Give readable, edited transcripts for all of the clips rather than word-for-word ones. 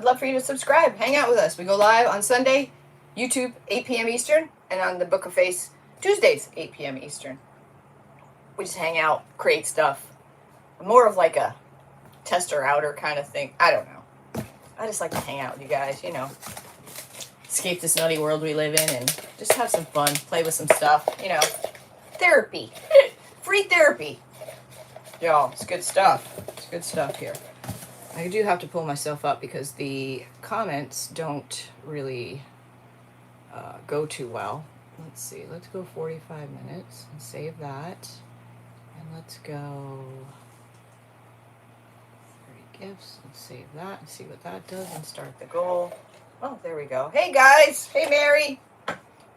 I'd love for you to subscribe. Hang out with us. We go live on Sunday, YouTube, 8 p.m. Eastern, and on the Book of Face, Tuesdays, 8 p.m. Eastern. We just hang out, create stuff. More of like a tester outer kind of thing. I don't know. I just like to hang out with you guys, you know. Escape this nutty world we live in and just have some fun. Play with some stuff, you know. Therapy. Free therapy. Y'all, it's good stuff. It's good stuff here. I do have to pull myself up because the comments don't really go too well. Let's see. Let's go 45 minutes and save that. And let's go 30 gifts and save that and see what that does and start the goal. Oh, there we go. Hey, guys. Hey, Mary.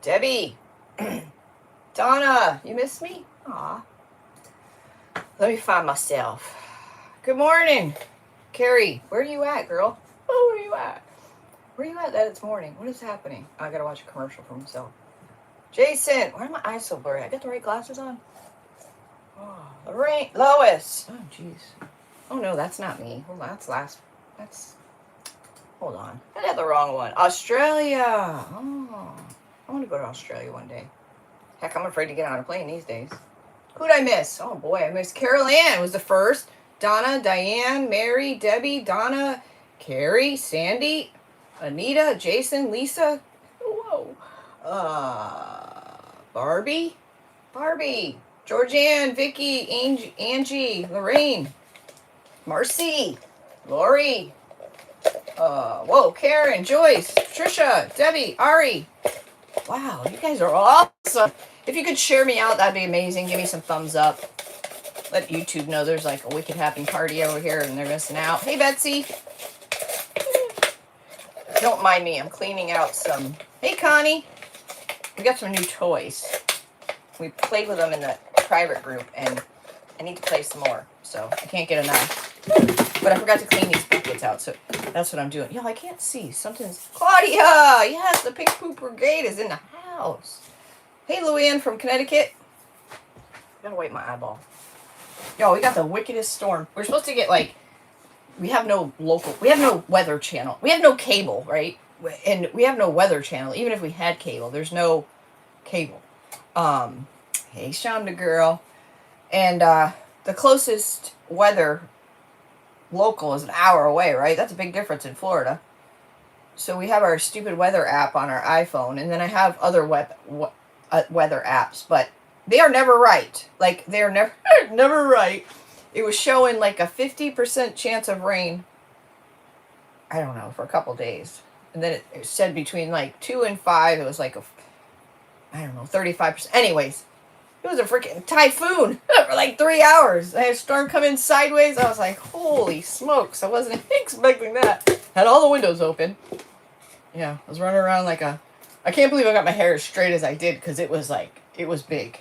Debbie. Donna, you missed me? Aw. Let me find myself. Good morning. Carrie, where are you at, girl? Oh, where are you at? Where are you at that it's morning? What is happening? I gotta watch a commercial for myself. Jason, why are my eyes so blurry? I got the right glasses on? Oh, Lorraine, Lois. Oh, jeez. Oh, no, that's not me. Hold on, hold on. I had the wrong one. Australia. Oh, I want to go to Australia one day. Heck, I'm afraid to get on a plane these days. Who'd I miss? Oh, boy, I missed Carol Ann was the first. Donna, Diane, Mary, Debbie, Donna, Carrie, Sandy, Anita, Jason, Lisa. Whoa. Barbie, Georgianne, Vicky, Angie, Lorraine, Marcy, Lori. Whoa, Karen, Joyce, Trisha, Debbie, Ari. Wow, you guys are awesome. If you could share me out, that'd be amazing. Give me some thumbs up. Let YouTube know there's like a wicked happy party over here and they're missing out. Hey, Betsy. Don't mind me. I'm cleaning out some. Hey, Connie. We got some new toys. We played with them in the private group and I need to play some more. So I can't get enough. But I forgot to clean these buckets out. So that's what I'm doing. Yo, I can't see. Something's... Claudia! Yes, the Pink Poop Brigade is in the house. Hey, Luann from Connecticut. Gotta wipe my eyeball. Yo, we got the wickedest storm. We're supposed to get, like, we have no weather channel. We have no cable, right? And we have no weather channel. Even if we had cable, there's no cable. Hey, Shonda girl. And the closest weather local is an hour away, right? That's a big difference in Florida. So we have our stupid weather app on our iPhone, and then I have other weather apps, but they are never right. Like, they're never right. It was showing like a 50% chance of rain, I don't know, for a couple days. And then it said between like 2 and 5, it was like I don't know, 35%. Anyways, it was a freaking typhoon for like 3 hours. I had a storm come in sideways. I was like, holy smokes. I wasn't expecting that. Had all the windows open. Yeah, I was running around like I can't believe I got my hair as straight as I did because it was big.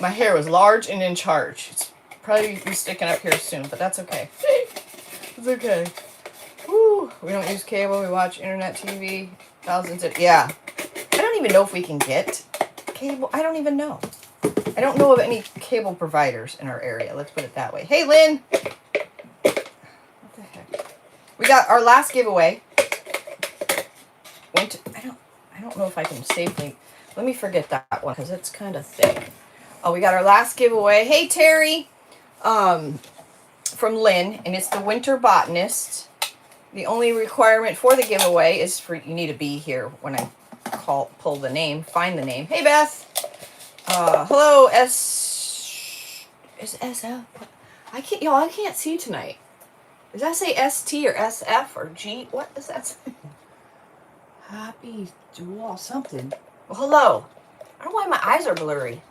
My hair was large and in charge. It's probably be sticking up here soon, but that's okay. It's okay. Woo. We don't use cable. We watch internet TV. Thousands of... Yeah. I don't even know if we can get cable. I don't even know. I don't know of any cable providers in our area. Let's put it that way. Hey, Lynn. What the heck? We got our last giveaway. I don't know if I can safely... Let me forget that one because it's kind of thick. Oh, we got our last giveaway. Hey, Terry. From Lynn, and it's the Winter Botanist. The only requirement for the giveaway is you need to be here when I pull the name, find the name. Hey, Beth. Hello, is SF? I can't see tonight. Does that say ST or SF or G? What does that say? Happy Dual something. Well, hello. I don't know why my eyes are blurry.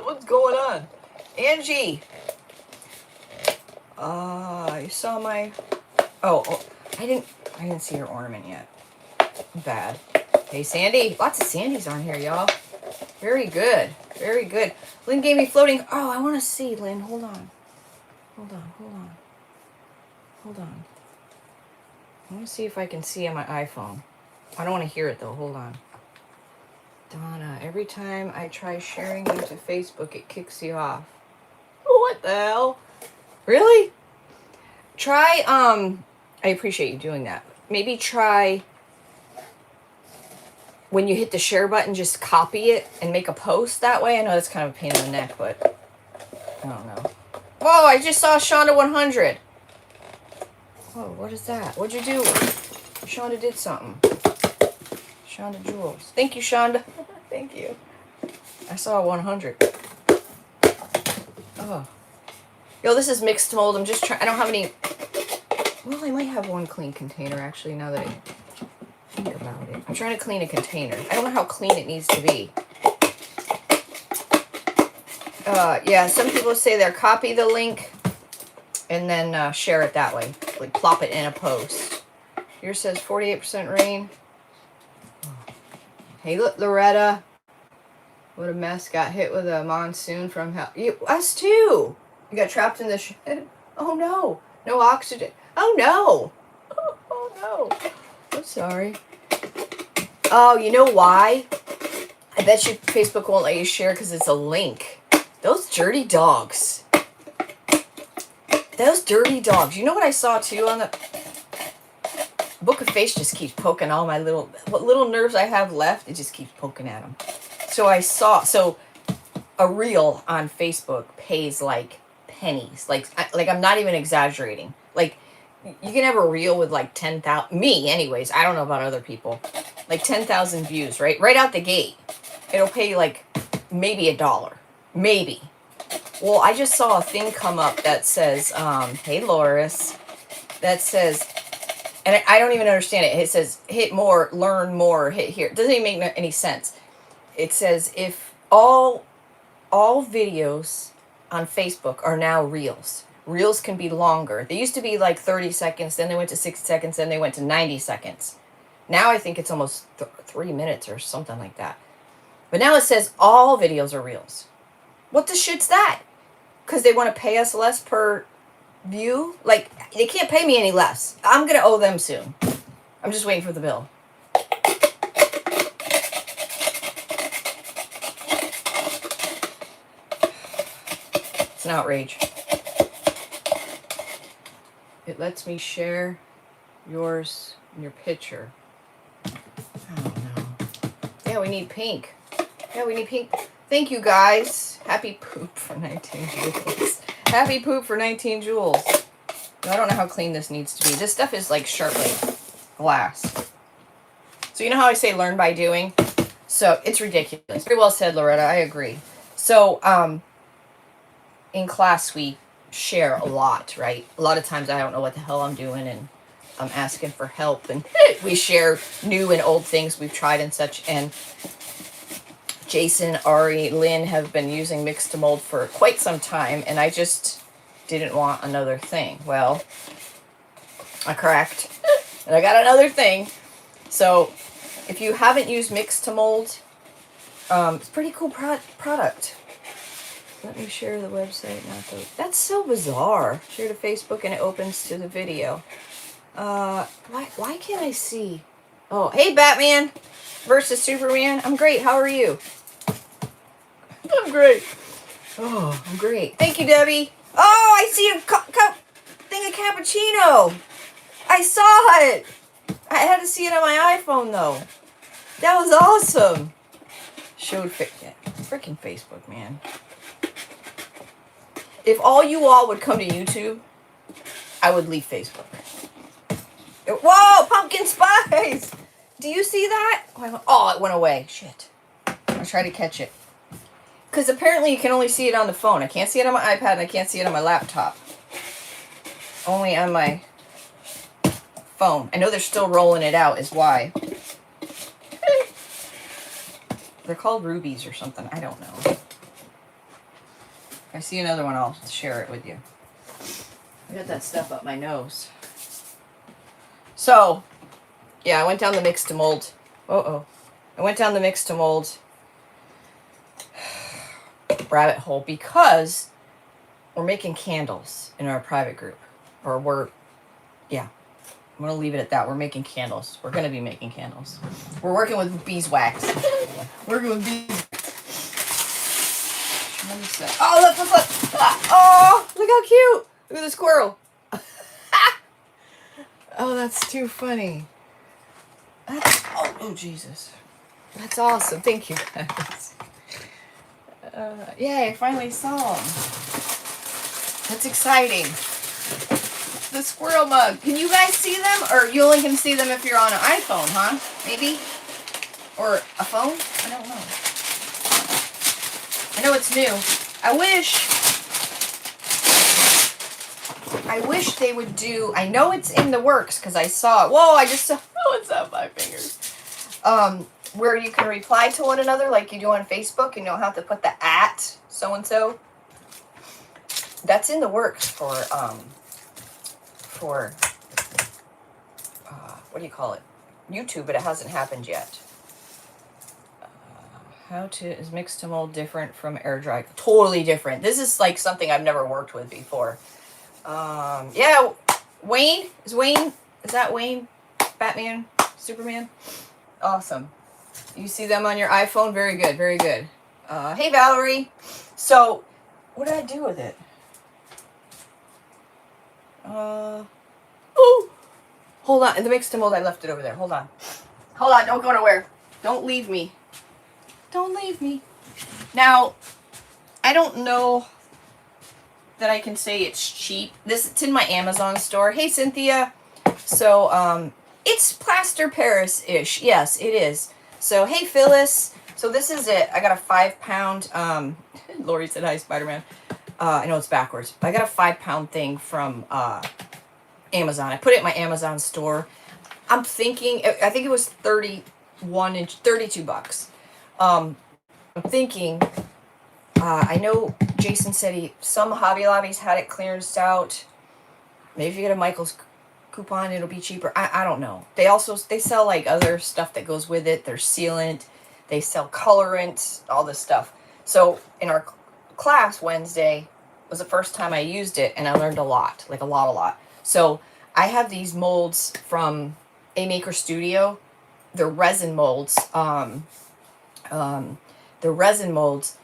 What's going on? Angie. You saw my... Oh, I didn't see your ornament yet. Bad. Hey, Sandy. Lots of Sandys on here, y'all. Very good. Very good. Lynn gave me floating... Oh, I want to see, Lynn. Hold on. I want to see if I can see on my iPhone. I don't want to hear it, though. Hold on. Donna, every time I try sharing you to Facebook, it kicks you off. What the hell? Really? Try, I appreciate you doing that. Maybe try, when you hit the share button, just copy it and make a post that way. I know that's kind of a pain in the neck, but I don't know. Whoa, I just saw Shonda 100. Whoa, what is that? What'd you do? Shonda did something. Shonda Jules. Thank you, Shonda. Thank you. I saw 100. Oh. Yo, this is Mix2Mold. I'm just trying. I don't have any. Well, I might have one clean container, actually, now that I think about it. I'm trying to clean a container. I don't know how clean it needs to be. Yeah, some people say they'll copy the link and then share it that way. Like, plop it in a post. Here says 48% rain. Hey, look, Loretta. What a mess. Got hit with a monsoon from hell. Us too. You got trapped in the shed. Oh, no. No oxygen. Oh, no. Oh, no. I'm sorry. Oh, you know why? I bet you Facebook won't let you share because it's a link. Those dirty dogs. Those dirty dogs. You know what I saw, too, on the Book of Face just keeps poking all my what little nerves I have left, it just keeps poking at them. So I saw, a reel on Facebook pays like pennies. Like I'm not even exaggerating. Like, you can have a reel with like 10,000, me anyways, I don't know about other people, like 10,000 views, right? Right out the gate. It'll pay like maybe $1. Maybe. Well, I just saw a thing come up that says, hey Loris, that says, and I don't even understand it. It says, hit more, learn more, hit here. It doesn't even make any sense. It says, if all videos on Facebook are now reels. Reels can be longer. They used to be like 30 seconds, then they went to 60 seconds, then they went to 90 seconds. Now I think it's almost 3 minutes or something like that. But now it says all videos are reels. What the shit's that? Because they want to pay us less per view? Like, they can't pay me any less. I'm going to owe them soon. I'm just waiting for the bill. It's an outrage. It lets me share yours in your picture. I don't know. Yeah, we need pink. Yeah, we need pink. Thank you, guys. Happy poop for 19 jewels. Happy poop for 19 jewels. I don't know how clean this needs to be. This stuff is like sharp like glass. So you know how I say learn by doing? So it's ridiculous. Very well said, Loretta. I agree. So in class we share a lot, right? A lot of times I don't know what the hell I'm doing and I'm asking for help, and we share new and old things we've tried and such. And Jason, Ari, Lynn have been using Mix2Mold for quite some time, and I just didn't want another thing. Well, I cracked, and I got another thing. So if you haven't used Mix2Mold, it's a pretty cool product. Let me share the website. That's so bizarre. Share to Facebook and it opens to the video. Why can't I see? Oh, hey, Batman versus Superman. I'm great. How are you? I'm great. Oh, I'm great. Thank you, Debbie. Oh, I see a thing of cappuccino. I saw it. I had to see it on my iPhone, though. That was awesome. Showed freaking Facebook, man. If all you all would come to YouTube, I would leave Facebook. Whoa, pumpkin spice! Do you see that? Oh, it went away. Shit. I'll try to catch it. Because apparently you can only see it on the phone. I can't see it on my iPad and I can't see it on my laptop. Only on my phone. I know they're still rolling it out is why. They're called rubies or something. I don't know. If I see another one, I'll share it with you. I got that stuff up my nose. So, yeah, I went down the Mix2Mold. I went down the Mix2Mold rabbit hole because we're making candles in our private group. I'm going to leave it at that. We're making candles. We're going to be making candles. We're working with beeswax. Working with bees. Oh, look. Oh, look how cute. Look at the squirrel. Oh, that's too funny. That's, oh, Jesus. That's awesome. Thank you, guys. Yay, I finally saw them. That's exciting. The squirrel mug. Can you guys see them? Or you only can see them if you're on an iPhone, huh? Maybe? Or a phone? I don't know. I know it's new. I wish they would do, I know it's in the works because I saw it. Whoa, I just saw, oh, it's on my fingers. Where you can reply to one another like you do on Facebook and you don't have to put the at so-and-so. That's in the works for what do you call it? YouTube, but it hasn't happened yet. Is Mix2Mold different from air dry? Totally different. This is like something I've never worked with before. Yeah, Wayne? Is that Wayne? Batman? Superman? Awesome. You see them on your iPhone? Very good, very good. Hey, Valerie. So, what did I do with it? Oh, hold on. In the Mix2Mold, I left it over there. Hold on. Hold on, don't go nowhere. Don't leave me. Don't leave me. Now, I don't know that I can say it's cheap. It's in my Amazon store. Hey, Cynthia. So, it's plaster Paris-ish. Yes, it is. So, hey, Phyllis. So, this is it. I got a 5-pound, Lori said hi, Spider-Man. I know it's backwards. But I got a 5-pound thing from, Amazon. I put it in my Amazon store. I'm thinking, I think it was 32 bucks. I'm thinking, I know Jason said some Hobby Lobbies had it clearanced out. Maybe if you get a Michael's coupon, it'll be cheaper. I don't know. They sell like other stuff that goes with it. There's sealant. They sell colorant, all this stuff. So in our class Wednesday was the first time I used it, and I learned a lot, like a lot. So I have these molds from A Maker Studio. They're resin molds. They're resin molds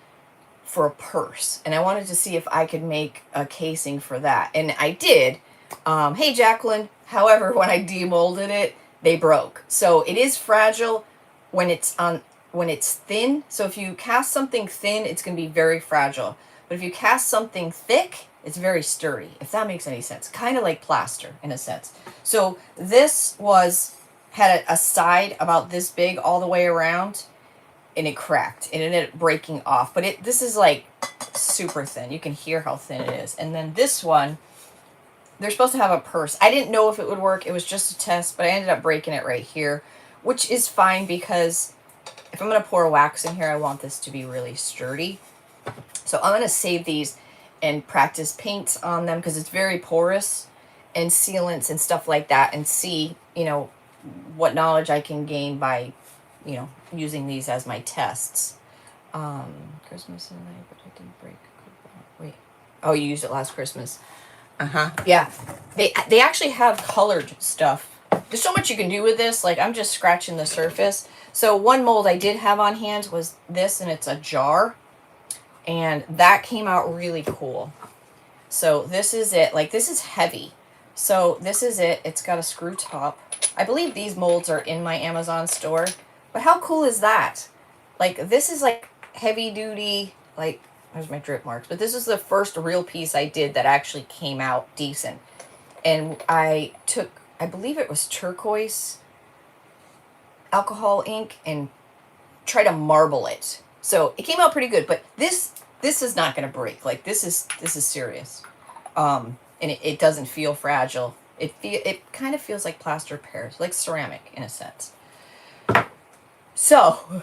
for a purse, and I wanted to see if I could make a casing for that, and I did. Hey, Jacqueline. However, when I demolded it, they broke. So it is fragile when it's thin. So if you cast something thin, it's going to be very fragile. But if you cast something thick, it's very sturdy, if that makes any sense. Kind of like plaster, in a sense. So this had a side about this big all the way around, and it cracked. It ended up breaking off. But this is like super thin. You can hear how thin it is. And then this one, they're supposed to have a purse. I didn't know if it would work. It was just a test, but I ended up breaking it right here, which is fine because if I'm going to pour wax in here, I want this to be really sturdy. So I'm going to save these and practice paints on them because it's very porous, and sealants and stuff like that, and see, what knowledge I can gain by, using these as my tests. Christmas and I, but I didn't break. Wait. Oh, you used it last Christmas. Yeah. They actually have colored stuff. There's so much you can do with this. Like, I'm just scratching the surface. So one mold I did have on hand was this, and it's a jar. And that came out really cool. So this is it. Like, this is heavy. So this is it. It's got a screw top. I believe these molds are in my Amazon store. But how cool is that? Like, this is like heavy duty, like, there's my drip marks. But this is the first real piece I did that actually came out decent. And I took, I believe it was turquoise alcohol ink, and tried to marble it. So it came out pretty good, but this is not going to break. Like, this is serious. And it doesn't feel fragile. It kind of feels like plaster Paris, like ceramic in a sense. So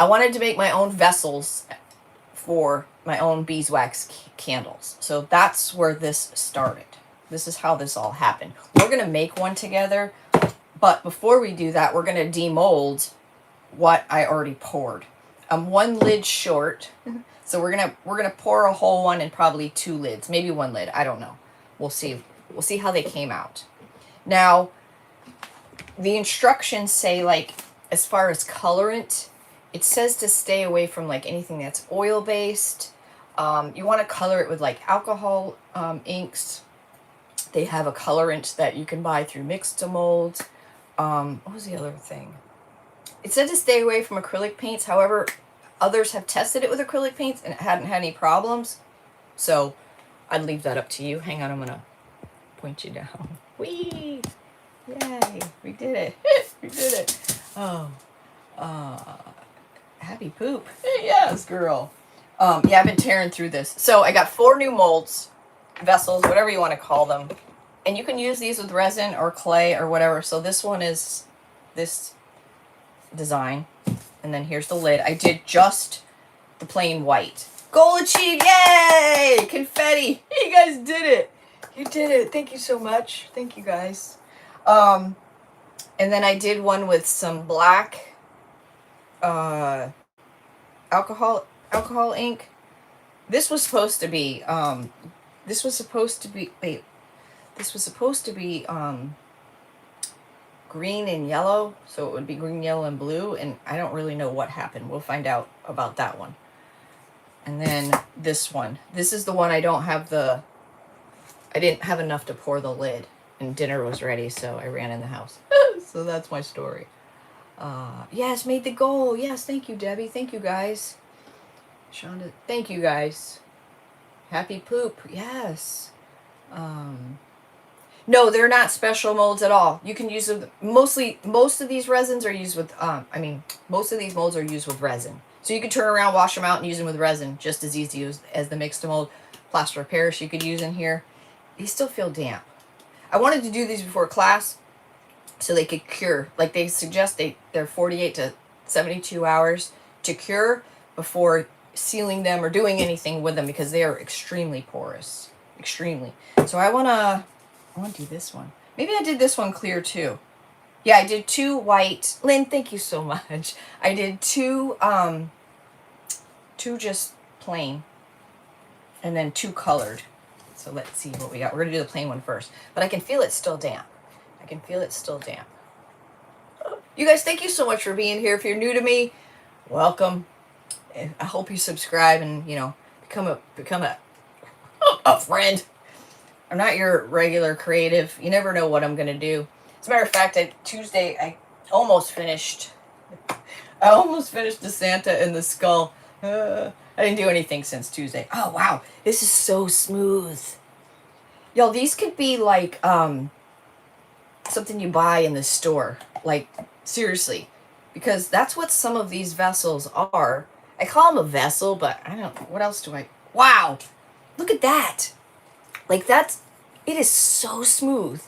I wanted to make my own vessels for my own beeswax candles. So that's where this started. This is how this all happened. We're going to make one together, but before we do that, we're going to demold what I already poured. I'm one lid short, so we're gonna pour a whole one and probably 2 lids, maybe 1 lid. I don't know. We'll see. We'll see how they came out. Now, the instructions say, like, as far as colorant, it says to stay away from like anything that's oil based. You want to color it with like alcohol inks. They have a colorant that you can buy through Mix2Mold. What was the other thing? It said to stay away from acrylic paints. However, others have tested it with acrylic paints and it hadn't had any problems. So I'd leave that up to you. Hang on, I'm gonna point you down. Whee! Yay! We did it. We did it. Oh, happy poop. Yes, girl. Yeah, I've been tearing through this. So I got 4 new molds, vessels, whatever you want to call them. And you can use these with resin or clay or whatever. So this one is this design. And then here's the lid. I did just the plain white. Goal achieved! Yay! Confetti! You guys did it! You did it. Thank you so much. Thank you guys. And then I did one with some black alcohol ink. This was supposed to be green and yellow, so it would be green, yellow, and blue, and I don't really know what happened. We'll find out about that one. And then this one. This is the one I didn't have enough to pour the lid, and dinner was ready, so I ran in the house. So that's my story. Yes, made the goal. Yes, thank you, Debbie. Thank you, guys. Shonda, thank you, guys. Happy poop. Yes. No, they're not special molds at all. You can use them. Most of these resins are used with, most of these molds are used with resin. So you can turn around, wash them out, and use them with resin just as easy as the Mix2Mold plaster of Paris you could use in here. These still feel damp. I wanted to do these before class so they could cure. Like they suggest they're 48 to 72 hours to cure before sealing them or doing anything with them because they are extremely porous. Extremely. So I want to do this one. Maybe I did this one clear too. Yeah, I did 2 white. Lynn, thank you so much. I did 2 just plain and then 2 colored. So let's see what we got. We're going to do the plain one first. But I can feel it's still damp. I can feel it's still damp. You guys, thank you so much for being here. If you're new to me, welcome. I hope you subscribe and, become a friend. I'm not your regular creative. You never know what I'm going to do. As a matter of fact, Tuesday, I almost finished the Santa and the skull. I didn't do anything since Tuesday. Oh, wow. This is so smooth. Y'all, these could be like something you buy in the store. Like, seriously. Because that's what some of these vessels are. I call them a vessel, but I don't know. What else do I... Wow. Look at that. Like, it is so smooth.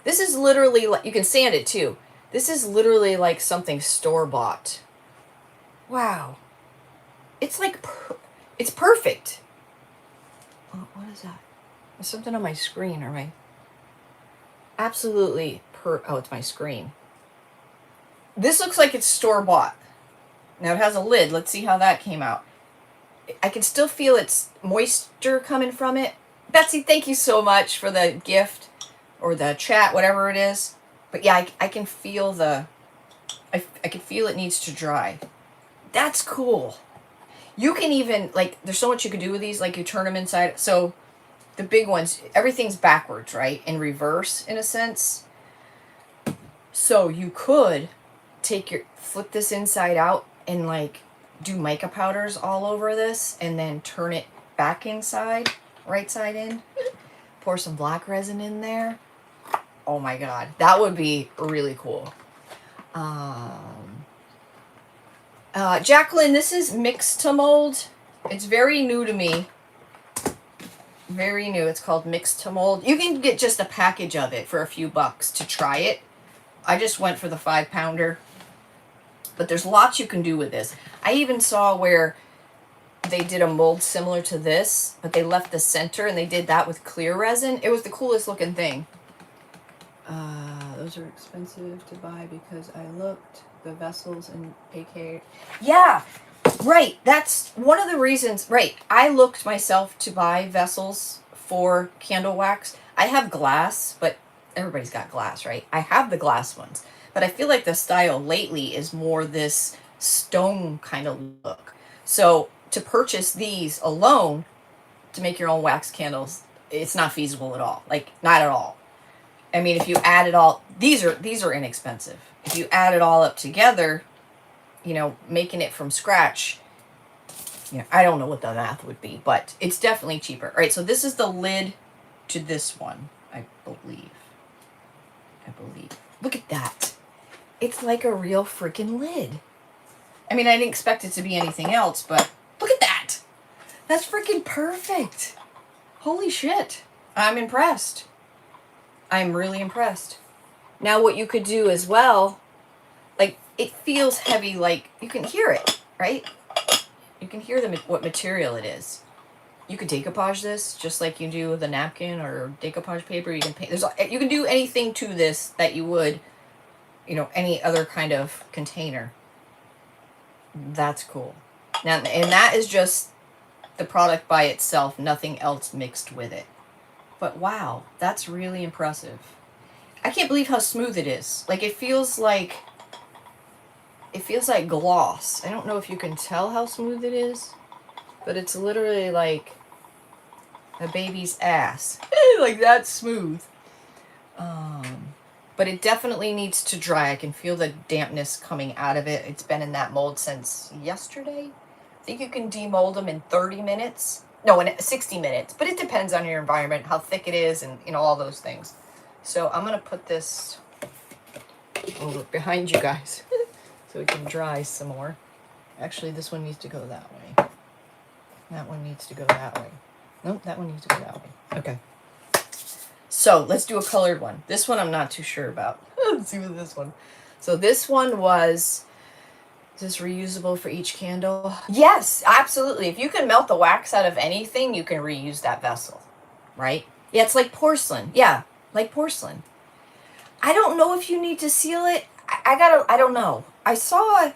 This is literally, like, you can sand it too. This is literally like something store-bought. Wow. It's like, it's perfect. Oh, what is that? There's something on my screen, or my... Absolutely oh, it's my screen. This looks like it's store-bought. Now it has a lid. Let's see how that came out. I can still feel its moisture coming from it. Betsy, thank you so much for the gift or the chat, whatever it is. But yeah, I can feel I can feel it needs to dry. That's cool. You can even, like, there's so much you can do with these. Like, you turn them inside. So the big ones, everything's backwards, right? In reverse, in a sense. So you could flip this inside out and, like, do mica powders all over this and then turn it back inside, right side in. Pour some black resin in there. Oh my god, that would be really cool. Jacqueline, this is Mix2Mold. It's very new to me. Very new. It's called Mix2Mold. You can get just a package of it for a few bucks to try it. I just went for the 5-pounder. But there's lots you can do with this. I even saw where they did a mold similar to this, but they left the center and they did that with clear resin. It was the coolest looking thing. Those are expensive to buy because I looked the vessels in AK. Yeah, right. That's one of the reasons. Right. I looked myself to buy vessels for candle wax. I have glass, but everybody's got glass, right? I have the glass ones, but I feel like the style lately is more this stone kind of look. So to purchase these alone to make your own wax candles, it's not feasible at all. Like, not at all. I mean, if you add it all, these are inexpensive. If you add it all up together, you know, making it from scratch, you know, I don't know what the math would be, but it's definitely cheaper. All right, so this is the lid to this one, I believe. Look at that. It's like a real freaking lid. I mean, I didn't expect it to be anything else, but look at that. That's freaking perfect. Holy shit. I'm impressed. I'm really impressed. Now what you could do as well, like, it feels heavy, like, you can hear it, right? You can hear what material it is. You could decoupage this just like you do with a napkin or decoupage paper. You can paint. You can do anything to this that you would, you know, any other kind of container. That's cool. Now, and that is just the product by itself, nothing else mixed with it. But wow, that's really impressive. I can't believe how smooth it is. Like, it feels like gloss. I don't know if you can tell how smooth it is, but it's literally like a baby's ass. Like, that's smooth. But it definitely needs to dry. I can feel the dampness coming out of it. It's been in that mold since yesterday. I think you can demold them in 30 minutes. No, in 60 minutes. But it depends on your environment, how thick it is, and, you know, all those things. So I'm going to put this over behind you guys so it can dry some more. Actually, this one needs to go that way. That one needs to go that way. Nope, that one needs to go that way. Okay. So let's do a colored one. This one I'm not too sure about. Let's see with this one. So this one was, is this reusable for each candle? Yes, absolutely. If you can melt the wax out of anything, you can reuse that vessel, right? Yeah, it's like porcelain. Yeah, like porcelain. I don't know if you need to seal it. I don't know. I saw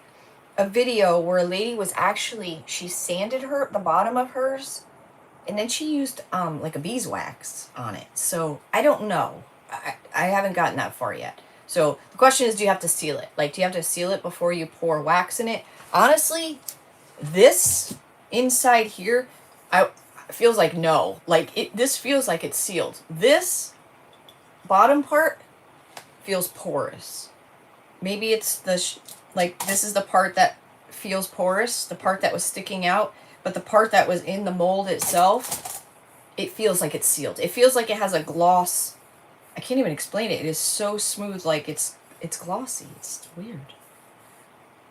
a video where a lady was actually, she sanded the bottom of hers, and then she used like a beeswax on it. So I don't know. I haven't gotten that far yet. So the question is, do you have to seal it? Like, do you have to seal it before you pour wax in it? Honestly, this inside here, feels like no. Like, this feels like it's sealed. This bottom part feels porous. Maybe it's like, this is the part that feels porous, the part that was sticking out. But the part that was in the mold itself, it feels like it's sealed. It feels like it has a gloss. I can't even explain it. It is so smooth, like it's glossy. It's weird.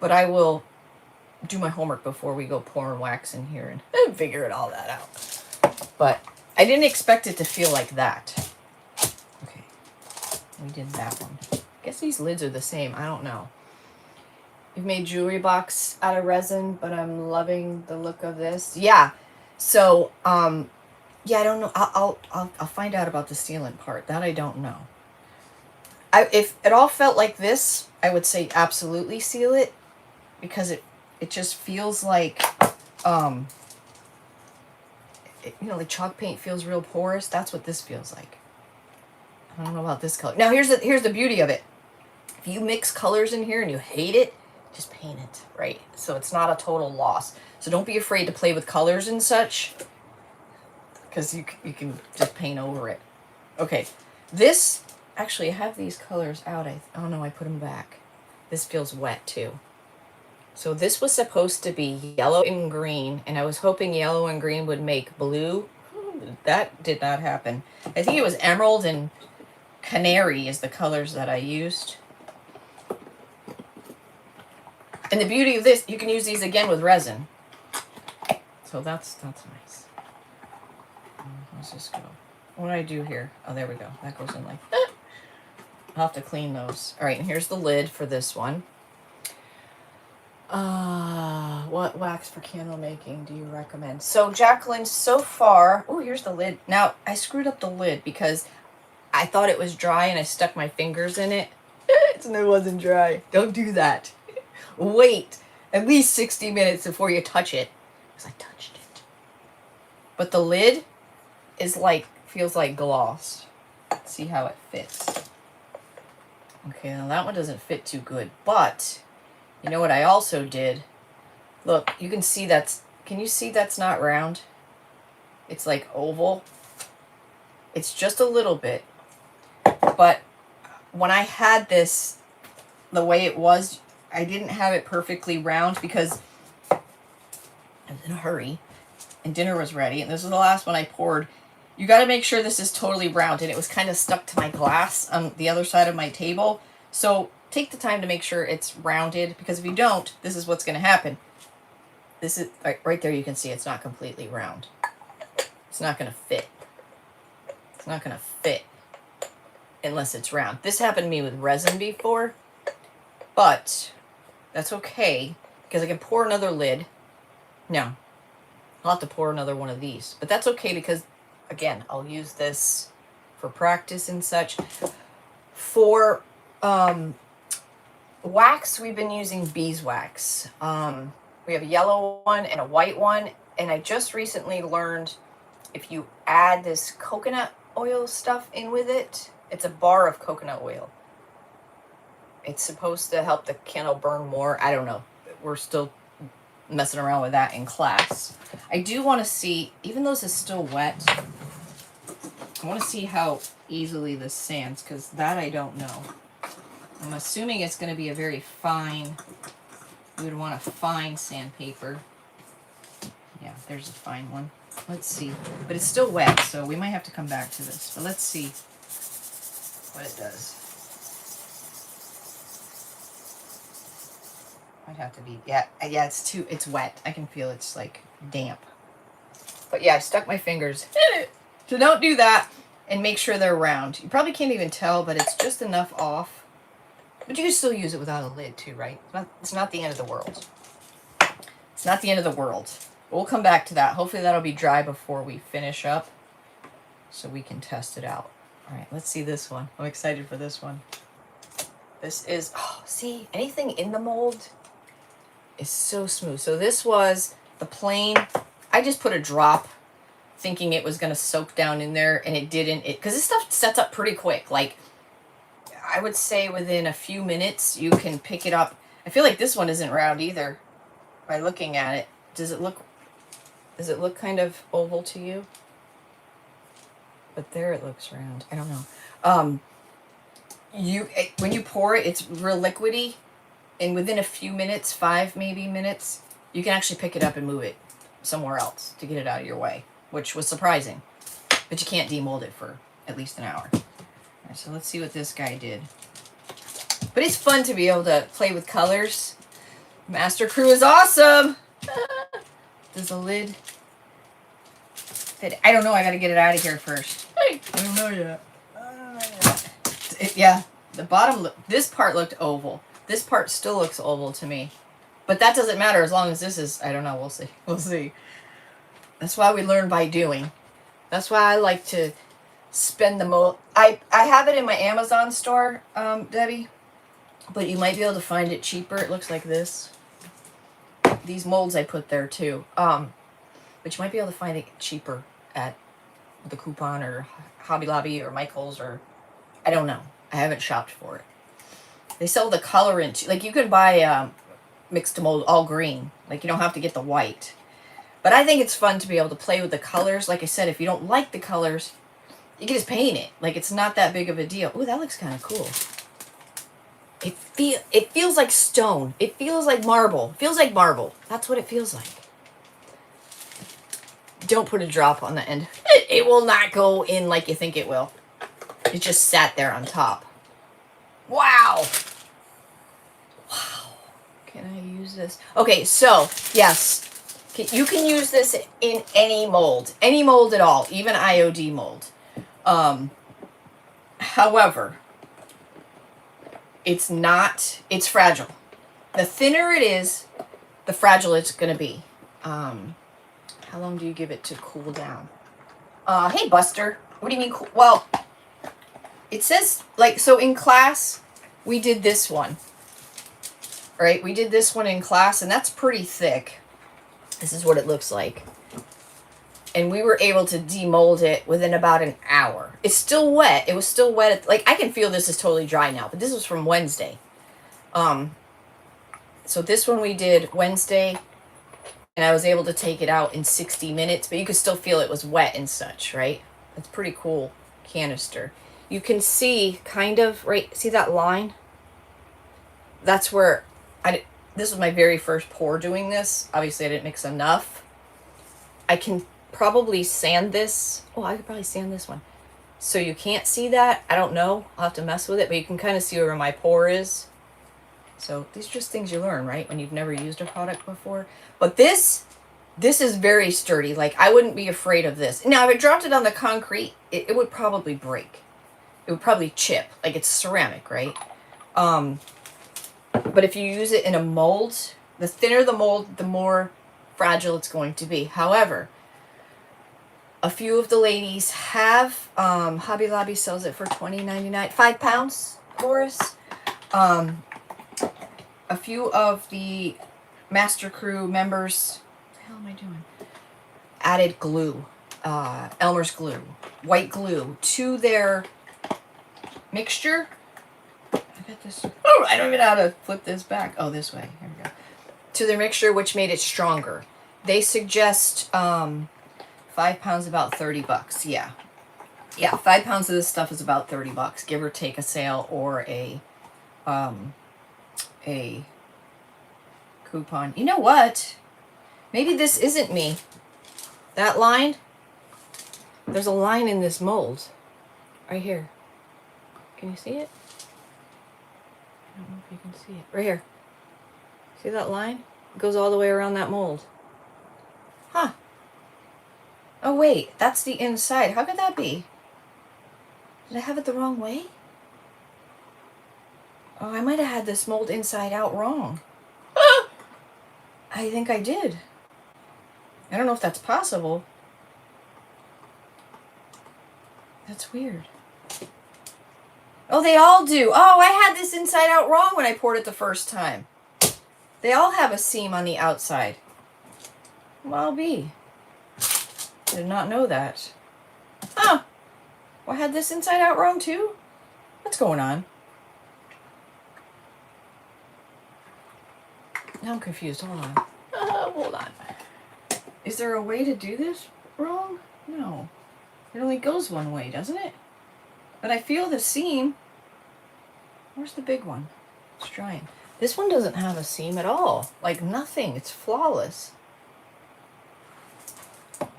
But I will do my homework before we go pouring wax in here and figure it all that out. But I didn't expect it to feel like that. Okay, we did that one. I guess these lids are the same. I don't know. We've made jewelry box out of resin, but I'm loving the look of this. Yeah. So, yeah, I don't know. I'll find out about the sealant part. That I don't know. If it all felt like this, I would say absolutely seal it, because it just feels like, you know, like chalk paint feels real porous. That's what this feels like. I don't know about this color. Now here's the beauty of it. If you mix colors in here and you hate it, just paint it, right? So it's not a total loss. So don't be afraid to play with colors and such, because you can just paint over it. Okay, this, actually I have these colors out. Oh no, I put them back. This feels wet too. So this was supposed to be yellow and green, and I was hoping yellow and green would make blue. That did not happen. I think it was emerald and canary is the colors that I used. And the beauty of this, you can use these again with resin. So that's nice. Let's just go. What do I do here? Oh, there we go. That goes in like that. I'll have to clean those. All right, and here's the lid for this one. What wax for candle making do you recommend? So, Jacqueline, so far... Oh, here's the lid. Now, I screwed up the lid because I thought it was dry and I stuck my fingers in it. And it wasn't dry. Don't do that. Wait at least 60 minutes before you touch it, because I touched it. But the lid is like, feels like gloss. Let's see how it fits. Okay, now that one doesn't fit too good, but you know what I also did? Look, you can see can you see that's not round? It's like oval. It's just a little bit. But when I had this the way it was, I didn't have it perfectly round because I was in a hurry and dinner was ready. And this is the last one I poured. You got to make sure this is totally round. And it was kind of stuck to my glass on the other side of my table. So take the time to make sure it's rounded, because if you don't, this is what's going to happen. This is right there. You can see it's not completely round. It's not going to fit. It's not going to fit unless it's round. This happened to me with resin before, but that's okay because I can pour another lid. No, I'll have to pour another one of these, but that's okay because, again, I'll use this for practice and such. For wax, we've been using beeswax. We have a yellow one and a white one, and I just recently learned if you add this coconut oil stuff in with it, it's a bar of coconut oil. It's supposed to help the candle burn more. I don't know. We're still messing around with that in class. I do want to see, even though this is still wet, I want to see how easily this sands, because that I don't know. I'm assuming it's going to be a very fine, we would want a fine sandpaper. Yeah, there's a fine one. Let's see. But it's still wet, so we might have to come back to this. But let's see what it does. Might have to be, yeah, it's wet. I can feel it's like damp. But yeah, I stuck my fingers in it. So don't do that, and make sure they're round. You probably can't even tell, but it's just enough off. But you can still use it without a lid too, right? It's not the end of the world. It's not the end of the world. We'll come back to that. Hopefully that'll be dry before we finish up so we can test it out. All right, let's see this one. I'm excited for this one. This is, oh, see, anything in the mold is so smooth. So this was the plain, I just put a drop thinking it was going to soak down in there, and it didn't. Because this stuff sets up pretty quick. Like, I would say within a few minutes you can pick it up. I feel like this one isn't round either by looking at it. Does it look kind of oval to you? But there it looks round. I don't know. When you pour it, it's real liquidy, and within a few minutes, 5 maybe minutes, you can actually pick it up and move it somewhere else to get it out of your way, which was surprising. But you can't demold it for at least an hour. All right, so let's see what this guy did. But it's fun to be able to play with colors. Master Crew is awesome. Does the lid fit? I don't know. I got to get it out of here first. I don't know yet. Yeah, the bottom, this part looked oval. This part still looks oval to me. But that doesn't matter as long as this is, I don't know, we'll see. We'll see. That's why we learn by doing. That's why I like to spend the mold. I have it in my Amazon store, Debbie. But you might be able to find it cheaper. It looks like this. These molds I put there too. But you might be able to find it cheaper at the Coupon or Hobby Lobby or Michael's, or I don't know. I haven't shopped for it. They sell the colorant. Like, you can buy Mix2Mold all green. Like, you don't have to get the white. But I think it's fun to be able to play with the colors. Like I said, if you don't like the colors, you can just paint it. Like, it's not that big of a deal. Ooh, that looks kind of cool. It feels like stone. It feels like marble. It feels like marble. That's what it feels like. Don't put a drop on the end. It will not go in like you think it will. It just sat there on top. Wow. Wow. Can I use this? Okay, so, yes. You can use this in any mold. Any mold at all. Even IOD mold. However, it's fragile. The thinner it is, the fragile it's going to be. How long do you give it to cool down? Hey, Buster. What do you mean? Well, it says, like, so in class, we did this one. Right? We did this one in class, and that's pretty thick. This is what it looks like. And we were able to demold it within about an hour. It's still wet. It was still wet. Like, I can feel this is totally dry now, but this was from Wednesday. So this one we did Wednesday, and I was able to take it out in 60 minutes, but you could still feel it was wet and such, right? It's pretty cool. canister. You can see kind of, right, see that line? That's where this was my very first pour doing this. Obviously I didn't mix enough. I can probably sand this. Oh, I could probably sand this one. So you can't see that. I don't know. I'll have to mess with it, but you can kind of see where my pour is. So these are just things you learn, right? When you've never used a product before. But this is very sturdy. Like, I wouldn't be afraid of this. Now, if I dropped it on the concrete, it would probably break. It would probably chip. Like, it's ceramic, right? But if you use it in a mold, the thinner the mold, the more fragile it's going to be. However, a few of the ladies have, Hobby Lobby sells it for $20.99, 5 pounds, Boris. A few of the Master Crew members, what the hell am I doing? Added glue, Elmer's glue, white glue to their mixture. I got this. Oh, I don't even know how to flip this back. Oh, this way. Here we go. To their mixture, which made it stronger. They suggest 5 pounds, about $30. Yeah. Yeah, 5 pounds of this stuff is about $30, give or take a sale or a coupon. You know what? Maybe this isn't me. That line, there's a line in this mold. Right here. Can you see it? I don't know if you can see it. Right here. See that line? It goes all the way around that mold. Huh. Oh wait, that's the inside. How could that be? Did I have it the wrong way? Oh, I might have had this mold inside out wrong. I think I did. I don't know if that's possible. That's weird. Oh, they all do. Oh, I had this inside out wrong when I poured it the first time. They all have a seam on the outside. Well, I'll be. Did not know that. Huh. Well, I had this inside out wrong too? What's going on? Now I'm confused. Hold on. Hold on. Is there a way to do this wrong? No. It only goes one way, doesn't it? But I feel the seam. Where's the big one? It's drying. This one doesn't have a seam at all. Like nothing. It's flawless.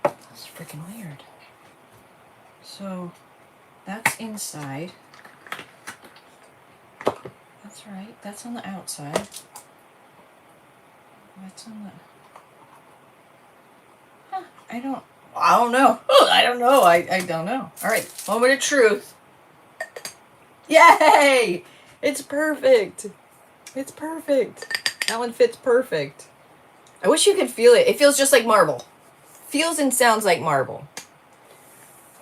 That's freaking weird. So that's inside. That's right. That's on the outside. What's on the... Huh, I don't know. I don't know. I don't know. All right, moment of truth. Yay! It's perfect. It's perfect. That one fits perfect. I wish you could feel it. It feels just like marble. Feels and sounds like marble.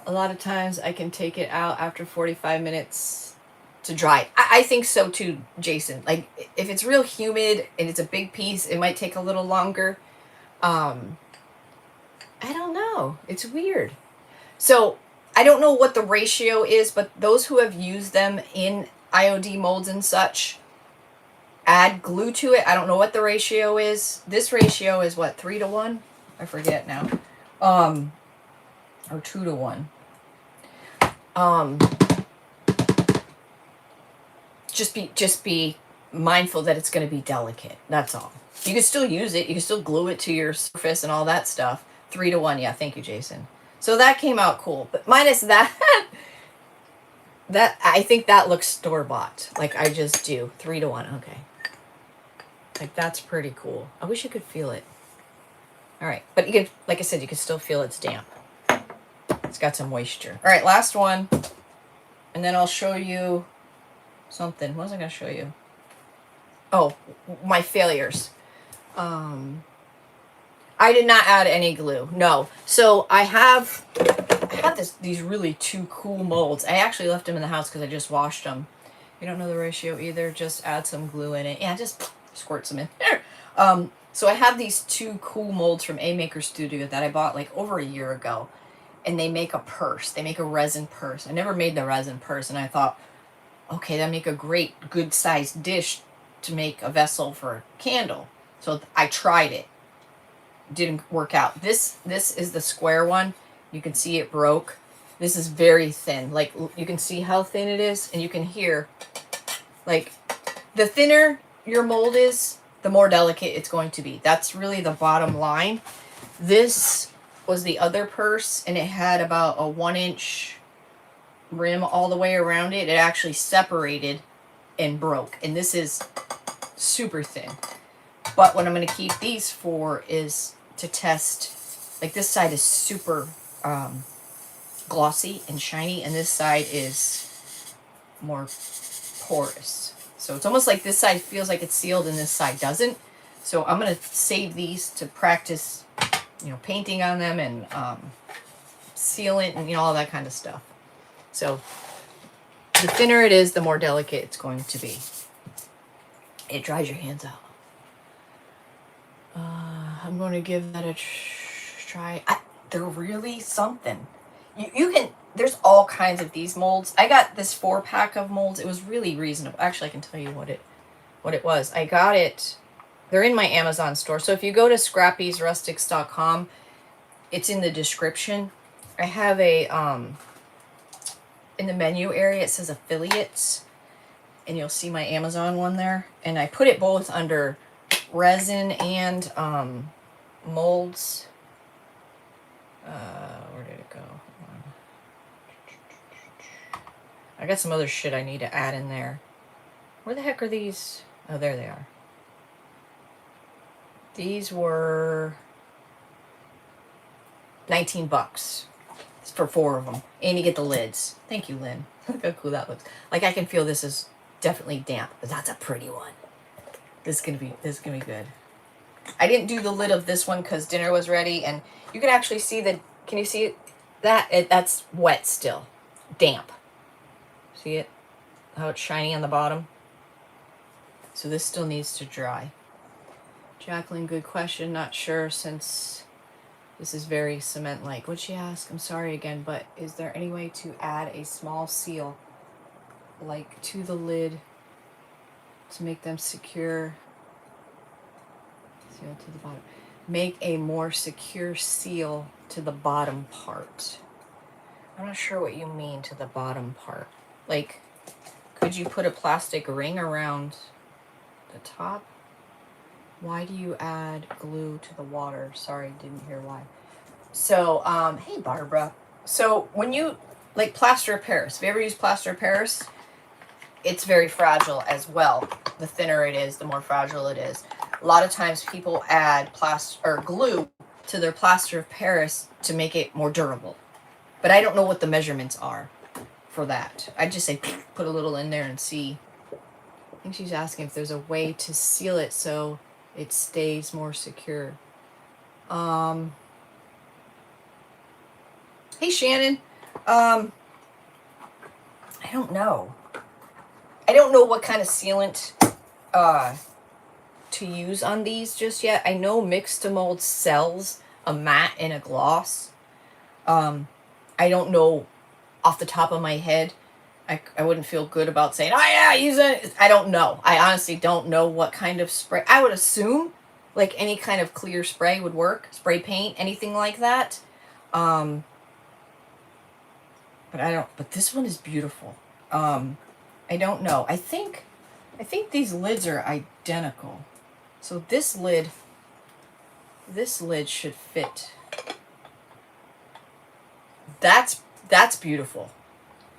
A lot of times I can take it out after 45 minutes to dry. I think so too, Jason. Like, if it's real humid and it's a big piece, it might take a little longer. I don't know. It's weird. So I don't know what the ratio is, but those who have used them in IOD molds and such add glue to it. I don't know what the ratio is. This ratio is what, 3 to 1? I forget now. Or 2 to 1. Just be mindful that it's going to be delicate. That's all. You can still use it. You can still glue it to your surface and all that stuff. 3 to 1. Yeah, thank you, Jason. So that came out cool. But minus that, I think that looks store-bought. Like I just do. 3 to 1. Okay. Like that's pretty cool. I wish you could feel it. All right. But you can, like I said, you can still feel it's damp. It's got some moisture. All right, last one. And then I'll show you something. What was I going to show you? Oh, my failures. I did not add any glue. No. So I have these really 2 cool molds. I actually left them in the house because I just washed them. You don't know the ratio either. Just add some glue in it. Yeah, just squirt some in there. So I have these 2 cool molds from A Maker Studio that I bought like over a year ago. And they make a purse. They make a resin purse. I never made the resin purse. And I thought, okay, that'd make a great, good-sized dish to make a vessel for a candle. So I tried it. Didn't work out. This is the square one. You can see it broke. This is very thin. Like, you can see how thin it is, and you can hear, like, the thinner your mold is, the more delicate it's going to be. That's really the bottom line. This was the other purse, and it had about a 1-inch rim all the way around it. It actually separated and broke, and this is super thin. But what I'm going to keep these for is to test, like, this side is super glossy and shiny, and this side is more porous. So it's almost like this side feels like it's sealed and this side doesn't. So I'm going to save these to practice, you know, painting on them and sealant and, you know, all that kind of stuff. So the thinner it is, the more delicate it's going to be. It dries your hands out. I'm going to give that a try. They're really something. You can, there's all kinds of these molds. I got this 4-pack of molds. It was really reasonable. Actually, I can tell you what it was. I got it, they're in my Amazon store. So if you go to scrappysrustics.com, it's in the description. I have a, in the menu area, it says affiliates, and you'll see my Amazon one there. And I put it both under resin and molds. Where did it go? I got some other shit I need to add in there. Where the heck are these? Oh, there they are. These were $19 for 4 of them. And you get the lids. Thank you, Lynn. Look how cool that looks. Like, I can feel this is definitely damp, but that's a pretty one. This is gonna be good. I didn't do the lid of this one because dinner was ready, and you can actually see the, can you see it? That's wet still. Damp. See it? How it's shiny on the bottom? So this still needs to dry. Jacqueline, good question. Not sure since this is very cement-like. What'd she ask? I'm sorry again, but is there any way to add a small seal, like to the lid, to make them secure? Seal to the bottom. Make a more secure seal to the bottom part. I'm not sure what you mean to the bottom part. Like, could you put a plastic ring around the top? Why do you add glue to the water? Sorry, didn't hear why. So, hey Barbara. So when you, like plaster of Paris, have you ever used plaster of Paris? It's very fragile as well. The thinner it is, the more fragile it is. A lot of times people add plaster or glue to their plaster of Paris to make it more durable. But I don't know what the measurements are for that. I just say put a little in there and see. I think she's asking if there's a way to seal it so it stays more secure. Hey Shannon. I don't know. I don't know what kind of sealant to use on these just yet. I know Mix2Mold sells a matte and a gloss. I don't know off the top of my head. I wouldn't feel good about saying, oh yeah, use it. I don't know. I honestly don't know what kind of spray. I would assume like any kind of clear spray would work. Spray paint, anything like that. But I don't, but this one is beautiful. I don't know. I think these lids are identical. So this lid should fit. That's beautiful.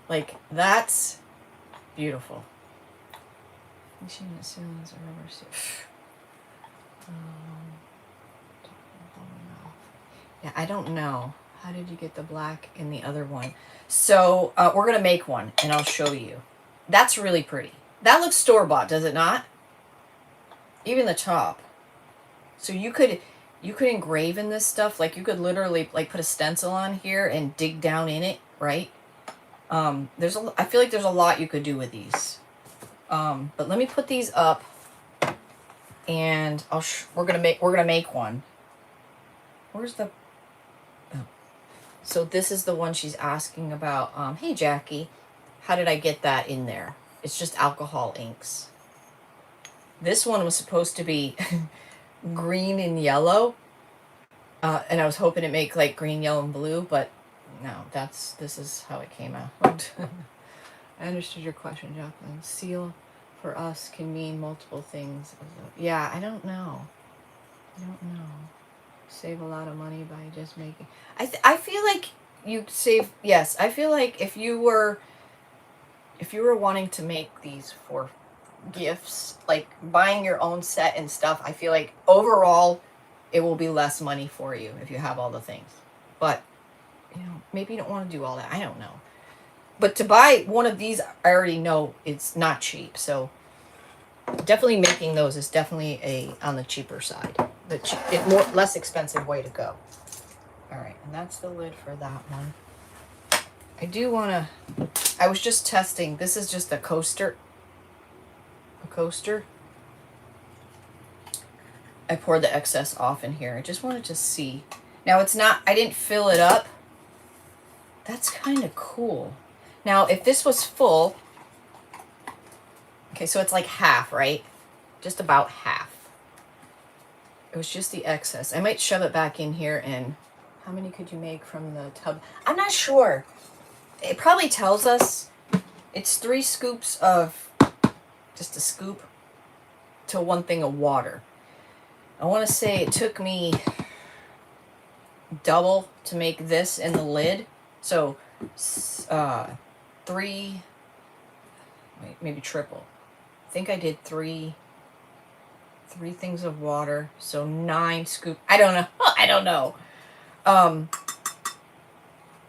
Like, that's beautiful. Yeah, I don't know. How did you get the black in the other one? So we're going to make one, and I'll show you. That's really pretty. That looks store-bought, does it not? Even the top. So you could engrave in this stuff. Like, you could literally, like, put a stencil on here and dig down in it, right? I feel like there's a lot you could do with these. But let me put these up, and we're gonna make one. Where's the? Oh. So this is the one she's asking about. Hey Jackie, how did I get that in there? It's just alcohol inks. This one was supposed to be green and yellow, and I was hoping to make like green, yellow, and blue, but No, this is how it came out. I understood your question, Jacqueline. Seal for us can mean multiple things. Yeah, I don't know. Save a lot of money by just making. I feel like you save. Yes, I feel like if you were wanting to make these for gifts, like buying your own set and stuff, I feel like overall it will be less money for you if you have all the things. But maybe you don't want to do all that. I don't know. But to buy one of these, I already know it's not cheap. So definitely making those is definitely on the cheaper side. Less expensive way to go. All right, and that's the lid for that one. I do want to. I was just testing. This is just a coaster. I poured the excess off in here. I just wanted to see. Now it's not. I didn't fill it up. That's kind of cool. Now, if this was full, okay, so it's like half, right? Just about half. It was just the excess. I might shove it back in here. And how many could you make from the tub? I'm not sure. It probably tells us it's 3 scoops of, just a scoop to 1 thing of water. I want to say it took me double to make this in the lid. So 3, maybe triple. I think I did 3 things of water, so 9 scoop. I don't know. I don't know.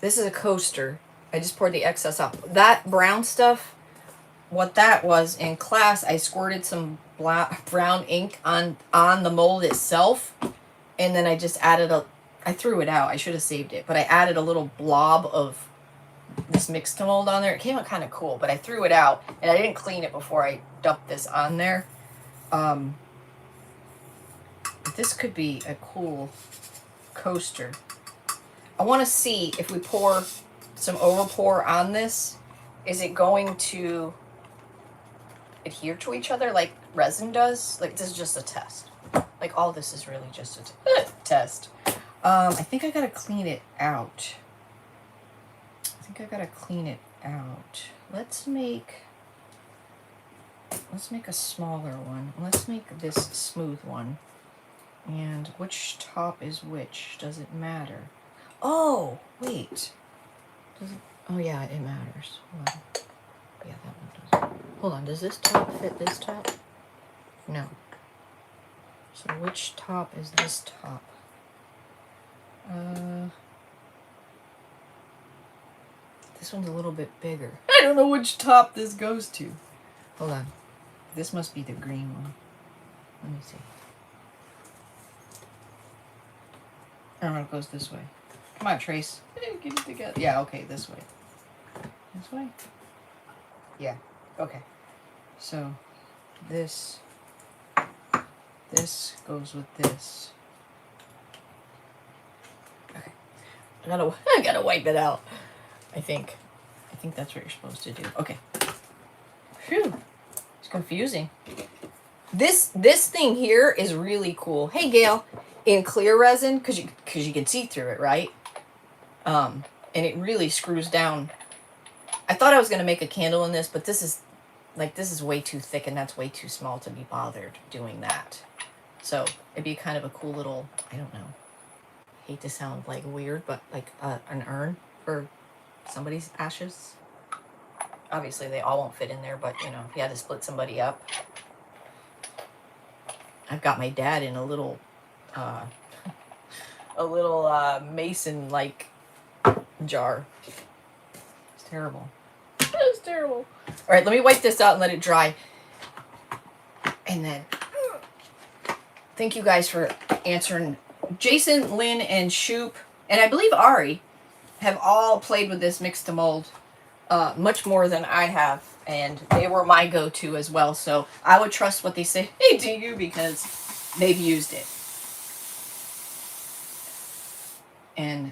This is a coaster. I just poured the excess off. That brown stuff, what that was in class, I squirted some brown ink on the mold itself, and then I just added I threw it out. I should have saved it, but I added a little blob of this Mix2Mold on there. It came out kind of cool, but I threw it out, and I didn't clean it before I dumped this on there. This could be a cool coaster. I want to see if we pour some overpour on this, is it going to adhere to each other like resin does? Like, this is just a test. Like, all this is really just a test. I think I gotta clean it out. Let's make a smaller one. Let's make this smooth one. And which top is which? Does it matter? Oh, wait. Does it? Oh, yeah, it matters. Hold on. Yeah, that one does. Hold on. Does this top fit this top? No. So which top is this top? This one's a little bit bigger. I don't know which top this goes to. Hold on. This must be the green one. Let me see. I don't know, it goes this way. Come on, Trace. Get it together. Yeah, okay, this way. This way? Yeah, okay. So, this goes with this. Okay. I gotta wipe it out. I think that's what you're supposed to do. Okay. Phew. It's confusing. This thing here is really cool. Hey, Gail. In clear resin, because you can see through it, right? And it really screws down. I thought I was gonna make a candle in this, but this is way too thick, and that's way too small to be bothered doing that. So it'd be kind of a cool little, I don't know. Hate to sound like weird, but like an urn for somebody's ashes. Obviously, they all won't fit in there, but if you had to split somebody up. I've got my dad in a little mason like jar. It's terrible. It's terrible. All right, let me wipe this out and let it dry. And then thank you guys for answering. Jason, Lynn, and Shoop, and I believe Ari have all played with this Mix2Mold much more than I have, and they were my go-to as well. So I would trust what they say to you because they've used it. And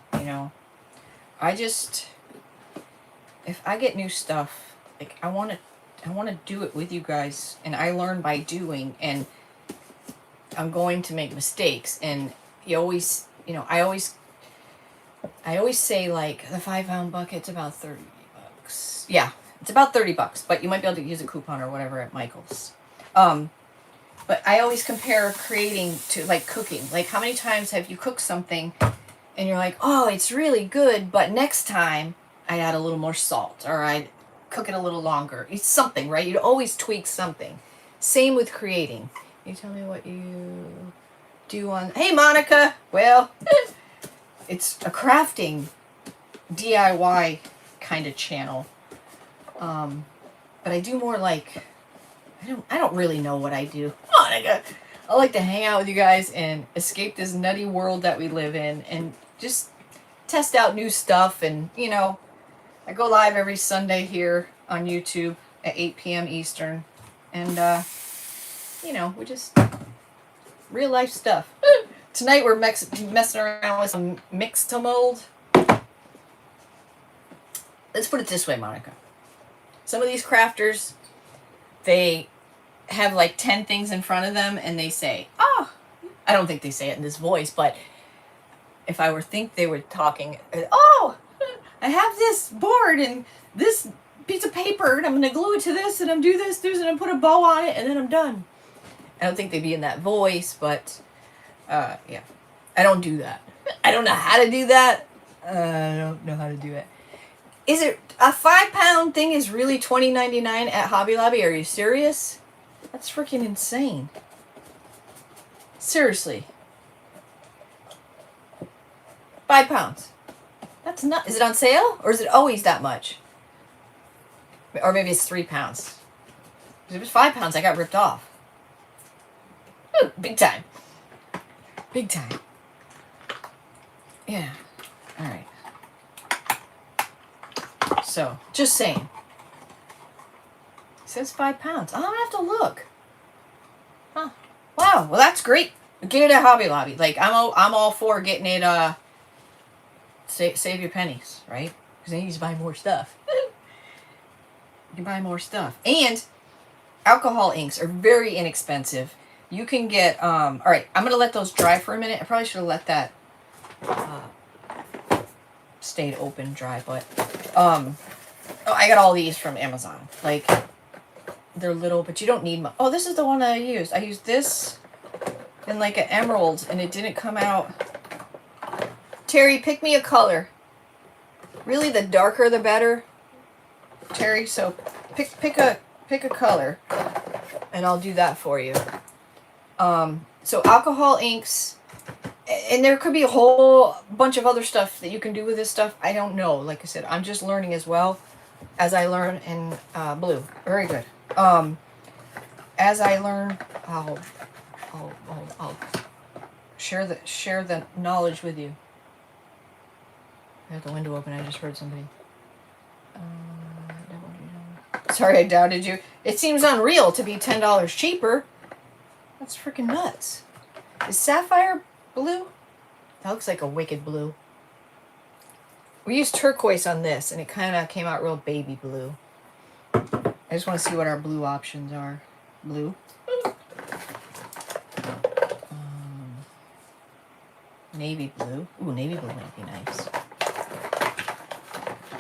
I just, if I get new stuff, like I want to do it with you guys, and I learn by doing, and I'm going to make mistakes, and you always, I always I always say like the 5-pound bucket's about 30 bucks. Yeah, it's about 30 bucks, but you might be able to use a coupon or whatever at Michael's. But I always compare creating to like cooking. Like how many times have you cooked something and you're like, oh, it's really good, but next time I add a little more salt or I'd cook it a little longer. It's something, right? You'd always tweak something. Same with creating. Can you tell me what you do on... Hey, Monica! Well, it's a crafting DIY kind of channel. But I do more like... I don't really know what I do. Monica! I like to hang out with you guys and escape this nutty world that we live in and just test out new stuff. And, you know, I go live every Sunday here on YouTube at 8 p.m. Eastern. And, you know, we just... real life stuff. Tonight we're messing around with some Mix2Mold. Let's put it this way, Monica. Some of these crafters, they have like 10 things in front of them and they say, oh, I don't think they say it in this voice, but if I think they were talking, oh, I have this board and this piece of paper and I'm going to glue it to this and I'm do this, and I'm put a bow on it and then I'm done. I don't think they'd be in that voice, but yeah, I don't do that. I don't know how to do that. I don't know how to do it. Is it a 5-pound thing is really $20.99 at Hobby Lobby? Are you serious? That's freaking insane. Seriously. 5 pounds. That's not... Is it on sale? Or is it always that much? Or maybe it's 3 pounds. If it was 5 pounds, I got ripped off. Ooh, big time. Big time. Yeah. All right. So, just saying. It says 5 pounds. I'm going to have to look. Huh. Wow. Well, that's great. Get it at Hobby Lobby. Like, I'm all for getting it, save your pennies, right? Because then you just buy more stuff. You can buy more stuff. And alcohol inks are very inexpensive. You can get, all right, I'm going to let those dry for a minute. I probably should have let that stayed open dry, but, oh, I got all these from Amazon. Like, they're little, but you don't need much. Oh, this is the one that I used. I used this in like an emerald, and it didn't come out. Terry, pick me a color. Really, the darker the better, Terry. So pick a color, and I'll do that for you. So alcohol inks, and there could be a whole bunch of other stuff that you can do with this stuff. I don't know. Like I said, I'm just learning as well as I learn in blue. Very good. As I learn, I'll share the knowledge with you. I have the window open. I just heard somebody. Sorry, I doubted you. It seems unreal to be $10 cheaper. That's freaking nuts. Is sapphire blue? That looks like a wicked blue. We used turquoise on this, and it kind of came out real baby blue. I just want to see what our blue options are. Blue. Navy blue. Ooh, navy blue might be nice.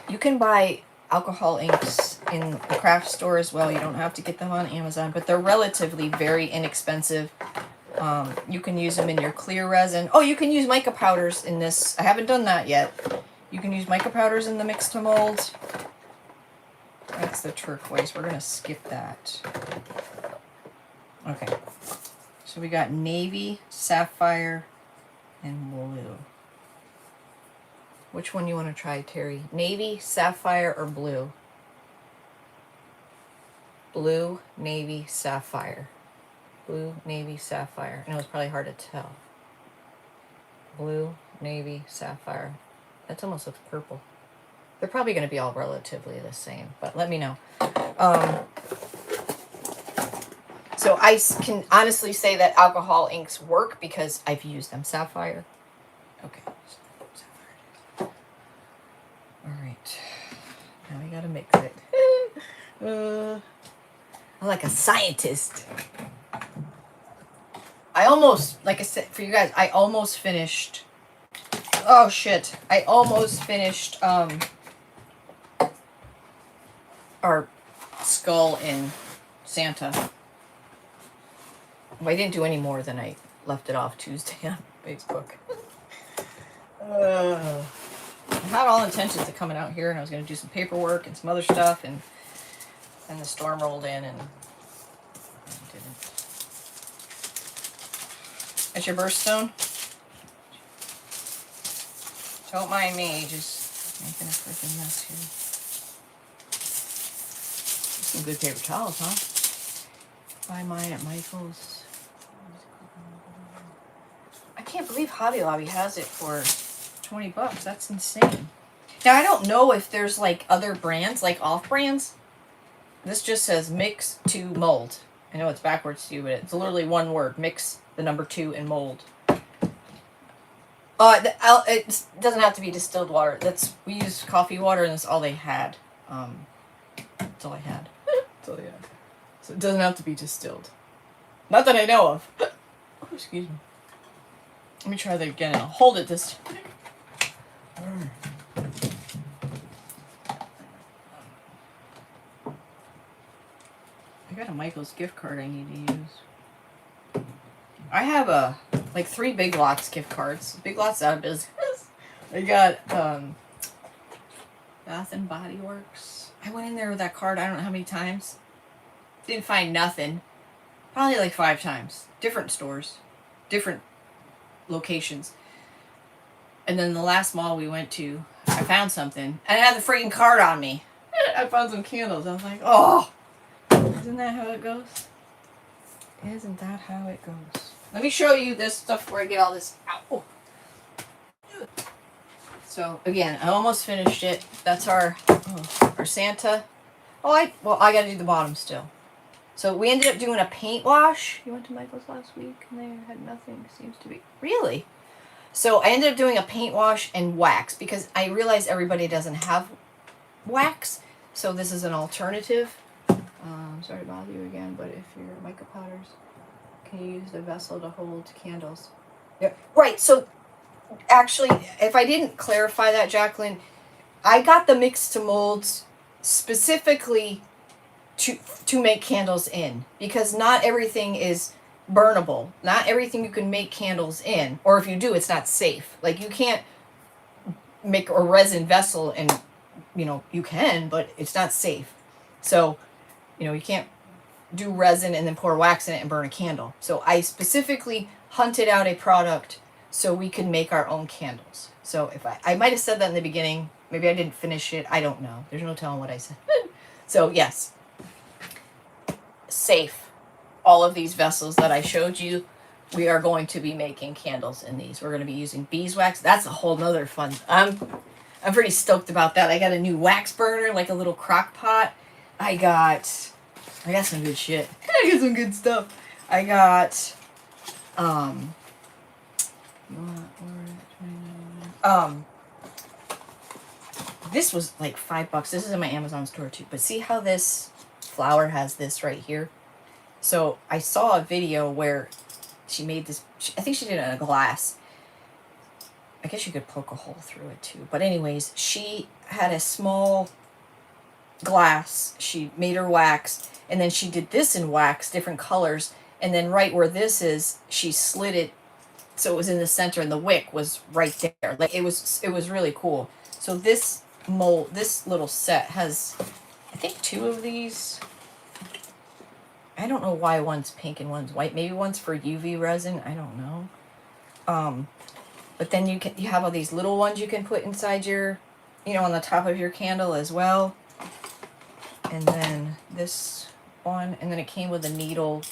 You can buy alcohol inks in the craft store as well. You don't have to get them on Amazon, but they're relatively very inexpensive. You can use them in your clear resin. Oh, you can use mica powders in this. I haven't done that yet. You can use mica powders in the Mix2Mold. That's the turquoise. We're going to skip that. Okay. So we got navy, sapphire, and blue. Which one you want to try, Terry? Navy, sapphire, or blue? Blue, navy, sapphire. Blue, navy, sapphire. I know it's probably hard to tell. Blue, navy, sapphire. That almost looks purple. They're probably going to be all relatively the same, but let me know. So I can honestly say that alcohol inks work because I've used them. Sapphire. Okay. Sapphire. All right. Now we got to mix it. I'm like a scientist. I almost, like I said, for you guys, I almost finished Oh shit, I almost finished our skull in Santa. Well, I didn't do any more than I left it off Tuesday on Facebook. I had all intentions of coming out here, and I was going to do some paperwork and some other stuff, and then the storm rolled in, and I didn't. That's your birthstone? Don't mind me, just making a freaking mess here. Some good paper towels, huh? Buy mine at Michael's. I can't believe Hobby Lobby has it for $20. That's insane. Now, I don't know if there's like other brands, like off brands. This just says Mix2Mold. I know it's backwards to you, but it's literally one word. Mix, the number 2, and mold. It doesn't have to be distilled water. We use coffee water, and that's all they had. That's all I had. That's all I had. So it doesn't have to be distilled. Not that I know of. Oh, excuse me. Let me try that again, and I'll hold it this time. I got a Michael's gift card I need to use. I have like 3 Big Lots gift cards. Big Lots out of business. I got Bath and Body Works. I went in there with that card I don't know how many times. Didn't find nothing. Probably like 5 times. Different stores. Different locations. And then the last mall we went to, I found something. And I had the freaking card on me. I found some candles. I was like, oh! Isn't that how it goes? Isn't that how it goes? Let me show you this stuff before I get all this out. Oh. So, again, I almost finished it. That's our Santa. I got to do the bottom still. So, we ended up doing a paint wash. You went to Michael's last week and they had nothing, seems to be. Really? So, I ended up doing a paint wash and wax because I realized everybody doesn't have wax. So, this is an alternative. Sorry to bother you again, but if you're mica powders, can you use the vessel to hold candles? Yeah. Right, so actually, if I didn't clarify that, Jacqueline, I got the Mix2Molds specifically to make candles in, because not everything is burnable. Not everything you can make candles in, or if you do, it's not safe. Like, you can't make a resin vessel and, you can, but it's not safe. So, you can't do resin and then pour wax in it and burn a candle. So I specifically hunted out a product so we could make our own candles. So if I might have said that in the beginning, maybe I didn't finish it. I don't know. There's no telling what I said. So yes, safe. All of these vessels that I showed you, we are going to be making candles in these. We're going to be using beeswax. That's a whole nother fun. I'm pretty stoked about that. I got a new wax burner, like a little crock pot. I got some good shit. I got some good stuff. I got, this was like $5. This is in my Amazon store too. But see how this flower has this right here? So I saw a video where she made this, I think she did it in a glass. I guess you could poke a hole through it too. But anyways, she had a small glass. She made her wax, and then she did this in wax, different colors, and then right where this is, she slid it so it was in the center, and the wick was right there. Like, it was really cool. So this mold, this little set has, I think, 2 of these. I don't know why one's pink and one's white. Maybe one's for UV resin. I don't know. But then you have all these little ones you can put inside your, on the top of your candle as well. And then this one, and then it came with a needle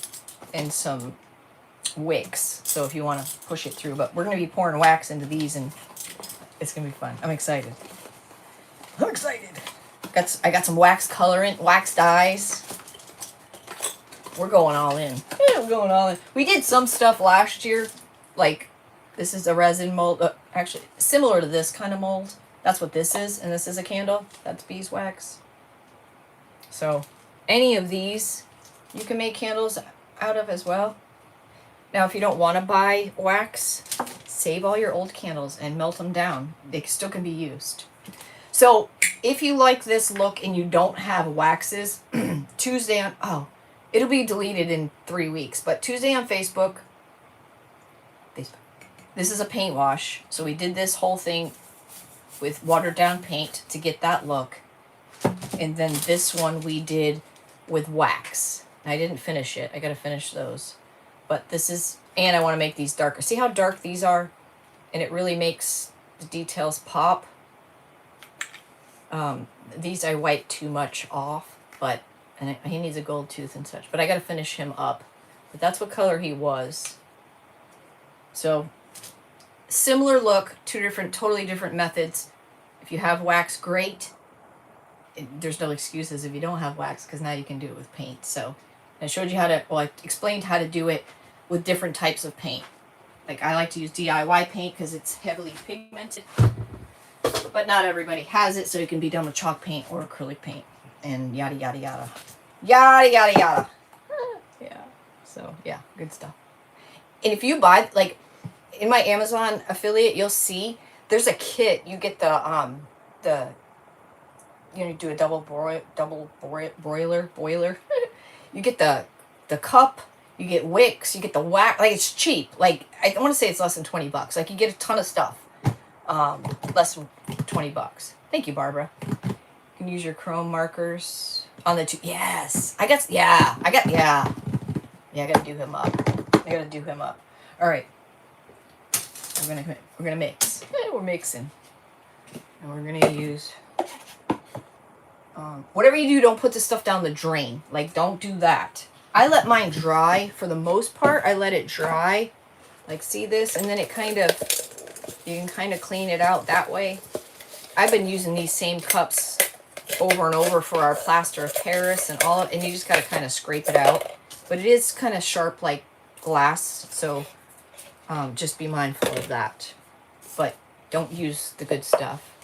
and some wicks. So if you want to push it through, but we're going to be pouring wax into these, and it's going to be fun. I'm excited. I'm excited. I got some wax colorant, wax dyes. We're going all in. Yeah, we're going all in. We did some stuff last year, like this is a resin mold, actually similar to this kind of mold. That's what this is, and this is a candle. That's beeswax. So any of these you can make candles out of as well. Now, if you don't want to buy wax, Save all your old candles and melt them down. They still can be used. So if you like this look and you don't have waxes, Tuesday on, oh, it'll be deleted in 3 weeks, but Tuesday on Facebook, this is a paint wash. So we did this whole thing with watered down paint to get that look. And then this one we did with wax. I didn't finish it. I got to finish those. But this is, and I want to make these darker. See how dark these are? And it really makes the details pop. These I wiped too much off, but and he needs a gold tooth and such. But I got to finish him up. But that's what color he was. So similar look, two different, totally different methods. If you have wax, great. There's no excuses if you don't have wax, because now you can do it with paint. So I showed you how to, well, I explained how to do it with different types of paint. Like I like to use DIY paint because it's heavily pigmented, but not everybody has it, so it can be done with chalk paint or acrylic paint and yada, yada, yada. Yada, yada, yada. Yeah. So yeah, good stuff. And if you buy, like in my Amazon affiliate, you'll see there's a kit. You get the you know, do a double boiler. You get the cup, you get wicks, you get the wax. Like it's cheap. Like I want to say it's less than $20. Like you get a ton of stuff. Less than $20. Thank you, Barbara. You can use your chrome markers on the two. Yes, I got to do him up. All right. We're gonna mix. We're mixing, and we're gonna use. Whatever you do, don't put the stuff down the drain. Like, don't do that. I let mine dry for the most part. I let it dry. Like, see this? And then it kind of, you can kind of clean it out that way. I've been using these same cups over and over for our plaster of Paris and all, and you just got to kind of scrape it out. But it is kind of sharp like glass, so just be mindful of that. But don't use the good stuff.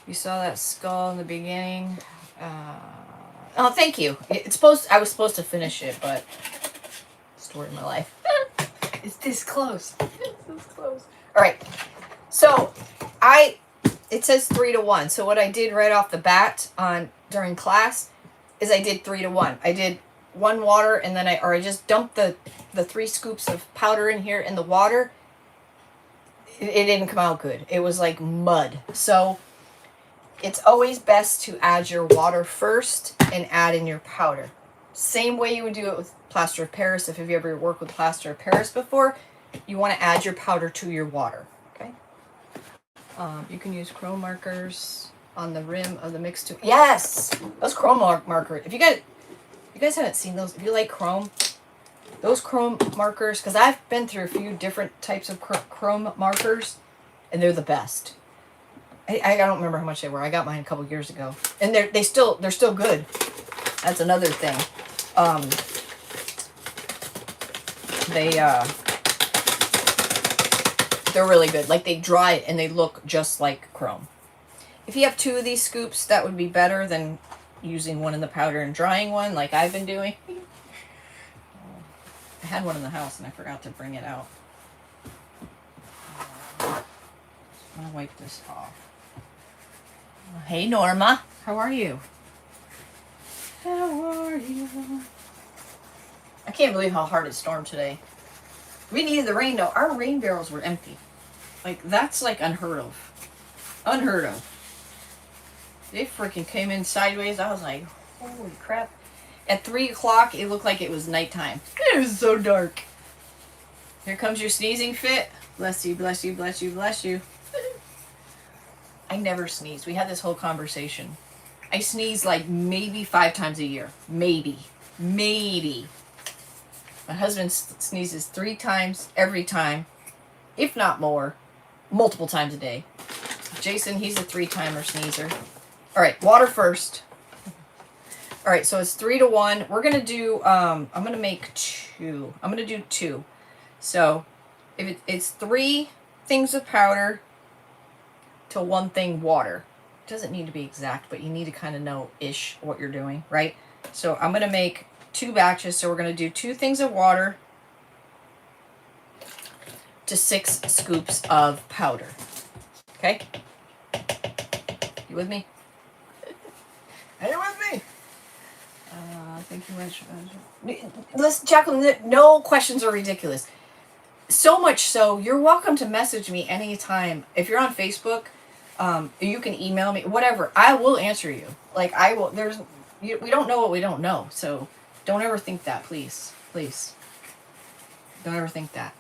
You saw that skull in the beginning. Oh, thank you. I was supposed to finish it, but story of my life. It's this close. It's this close. All right. So it says 3 to 1. So what I did right off the bat during class is I did 3 to 1. I did 1 water, and then I just dumped the 3 scoops of powder in here in the water. It didn't come out good. It was like mud. So it's always best to add your water first and add in your powder. Same way you would do it with plaster of Paris. If you've ever worked with plaster of Paris before, you want to add your powder to your water. Okay. You can use chrome markers on the rim of the Mix2. Yes, those chrome markers. If you guys haven't seen those, if you like chrome, those chrome markers, because I've been through a few different types of chrome markers, and they're the best. I don't remember how much they were. I got mine a couple years ago, and they're still good. That's another thing. They're really good. Like they dry it and they look just like chrome. If you have 2 of these scoops, that would be better than using one in the powder and drying one like I've been doing. I had one in the house and I forgot to bring it out. I'm gonna wipe this off. Hey Norma, how are you? How are you? I can't believe how hard it stormed today. We needed the rain though. Our rain barrels were empty. Like that's like unheard of. Unheard of. They freaking came in sideways. I was like, holy crap. At 3 o'clock, it looked like it was nighttime. It was so dark. Here comes your sneezing fit. Bless you, bless you, bless you, bless you. I never sneeze. We had this whole conversation. I sneeze like maybe 5 times a year. Maybe. My husband sneezes 3 times every time, if not more, multiple times a day. Jason, he's a 3-timer sneezer. All right, water first. All right, so it's 3 to 1. We're going to do, I'm going to make 2. I'm going to do 2. So if it's 3 things of powder to 1 thing water. It doesn't need to be exact, but you need to kind of know-ish what you're doing, right? So I'm going to make 2 batches. So we're going to do 2 things of water to 6 scoops of powder. Okay? You with me? Are you with me? Thank you much. Listen, Jacqueline, no questions are ridiculous. So much so, you're welcome to message me anytime. If you're on Facebook, you can email me, whatever. I will answer you. Like, I will. We don't know what we don't know. So don't ever think that, please. Please. Don't ever think that.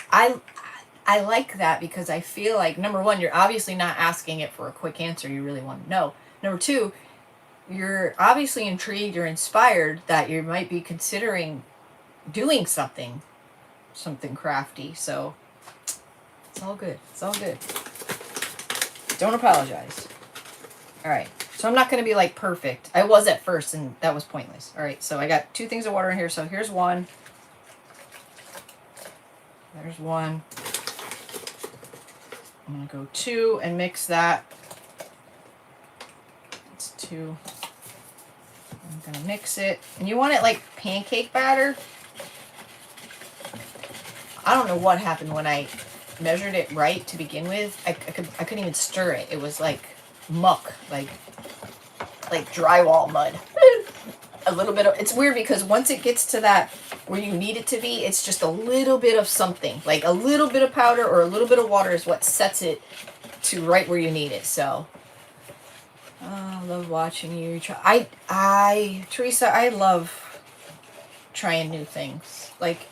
I like that because I feel like, number one, you're obviously not asking it for a quick answer. You really want to know. Number two, you're obviously intrigued or inspired that you might be considering doing something crafty. So it's all good. It's all good. Don't apologize. All right. So I'm not going to be like perfect. I was at first and that was pointless. All right. So I got 2 things of water in here. So here's one. There's one. I'm going to go 2 and mix that. It's 2. I'm going to mix it. And you want it like pancake batter. I don't know what happened when I measured it right to begin with. I couldn't even stir it. It was like muck, like drywall mud. A little bit of, it's weird because once it gets to that where you need it to be, it's just a little bit of something. Like a little bit of powder or a little bit of water is what sets it to right where you need it. So I love watching you try. Teresa, I love trying new things. Like,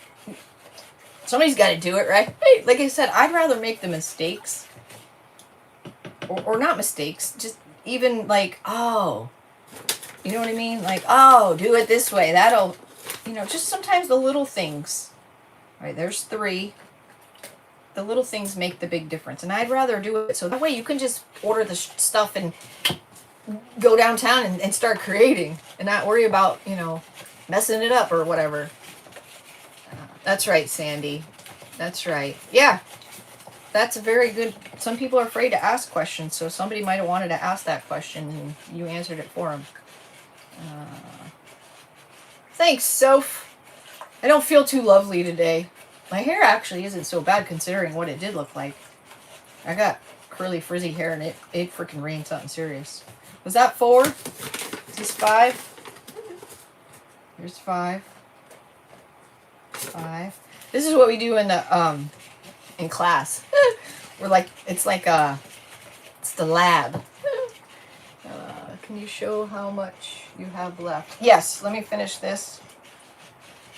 somebody's got to do it, right? Like I said, I'd rather make the mistakes. Or not mistakes. Just even like, oh. You know what I mean? Like, oh, do it this way. That'll, just sometimes the little things. All right, there's 3. The little things make the big difference. And I'd rather do it so that way you can just order the stuff and go downtown and start creating. And not worry about, messing it up or whatever. That's right, Sandy. That's right. Yeah. That's a very good... Some people are afraid to ask questions, so somebody might have wanted to ask that question, and you answered it for them. Thanks, Soph. I don't feel too lovely today. My hair actually isn't so bad considering what it did look like. I got curly, frizzy hair, and it freaking rained something serious. Was that 4? Is this 5? Here's 5. 5. This is what we do in the in class. We're like, it's the lab. Can you show how much you have left? Yes, let me finish this.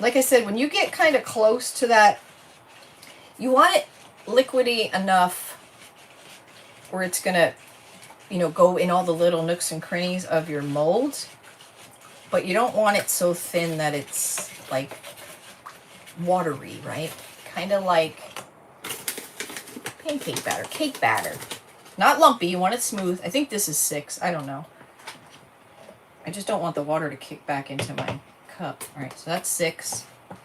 Like I said, when you get kind of close to that, you want it liquidy enough where it's gonna, go in all the little nooks and crannies of your mold, but you don't want it so thin that it's like watery, right? Kind of like pancake batter, cake batter. Not lumpy, you want it smooth. I think this is 6, I don't know. I just don't want the water to kick back into my cup. All right, so that's 6. I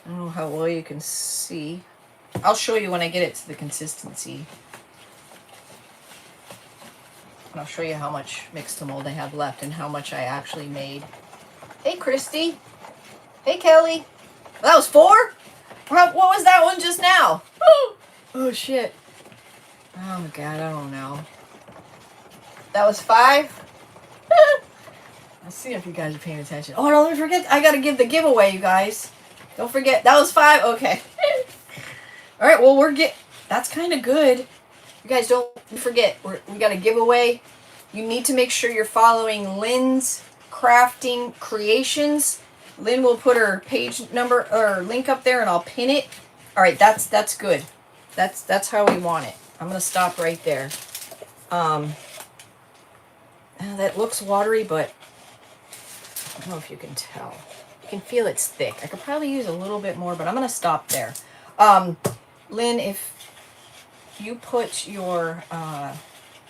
don't know how well you can see. I'll show you when I get it to the consistency. And I'll show you how much Mix2Mold I have left and how much I actually made. Hey, Christy. Hey, Kelly. That was 4? What was that one just now? Oh, shit. Oh, my God, I don't know. That was 5? Let's see if you guys are paying attention. Oh, don't forget, I got to give the giveaway, you guys. Don't forget, that was 5? Okay. All right, well, that's kind of good. You guys don't forget, we got a giveaway. You need to make sure you're following Lynn's Crafting Creations. Lynn will put her page number or link up there and I'll pin it. All right, that's good. That's how we want it. I'm going to stop right there. That looks watery, but I don't know if you can tell. You can feel it's thick. I could probably use a little bit more, but I'm going to stop there. Lynn, if you put your, I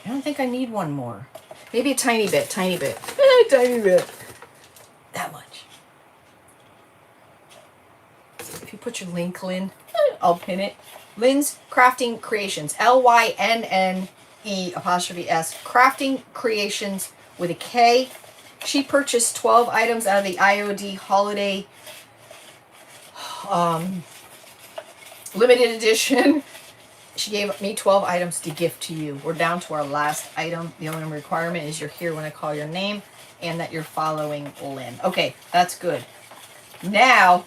don't think I need one more. Maybe a tiny bit. Tiny bit. That much. If you put your link, Lynn, I'll pin it. Lynn's Crafting Creations. LYNNE''S Crafting Creations with a K. She purchased 12 items out of the IOD holiday Limited edition. She gave me 12 items to gift to you. We're down to our last item. The only requirement is you're here when I call your name and that you're following Lynn. Okay, that's good. Now,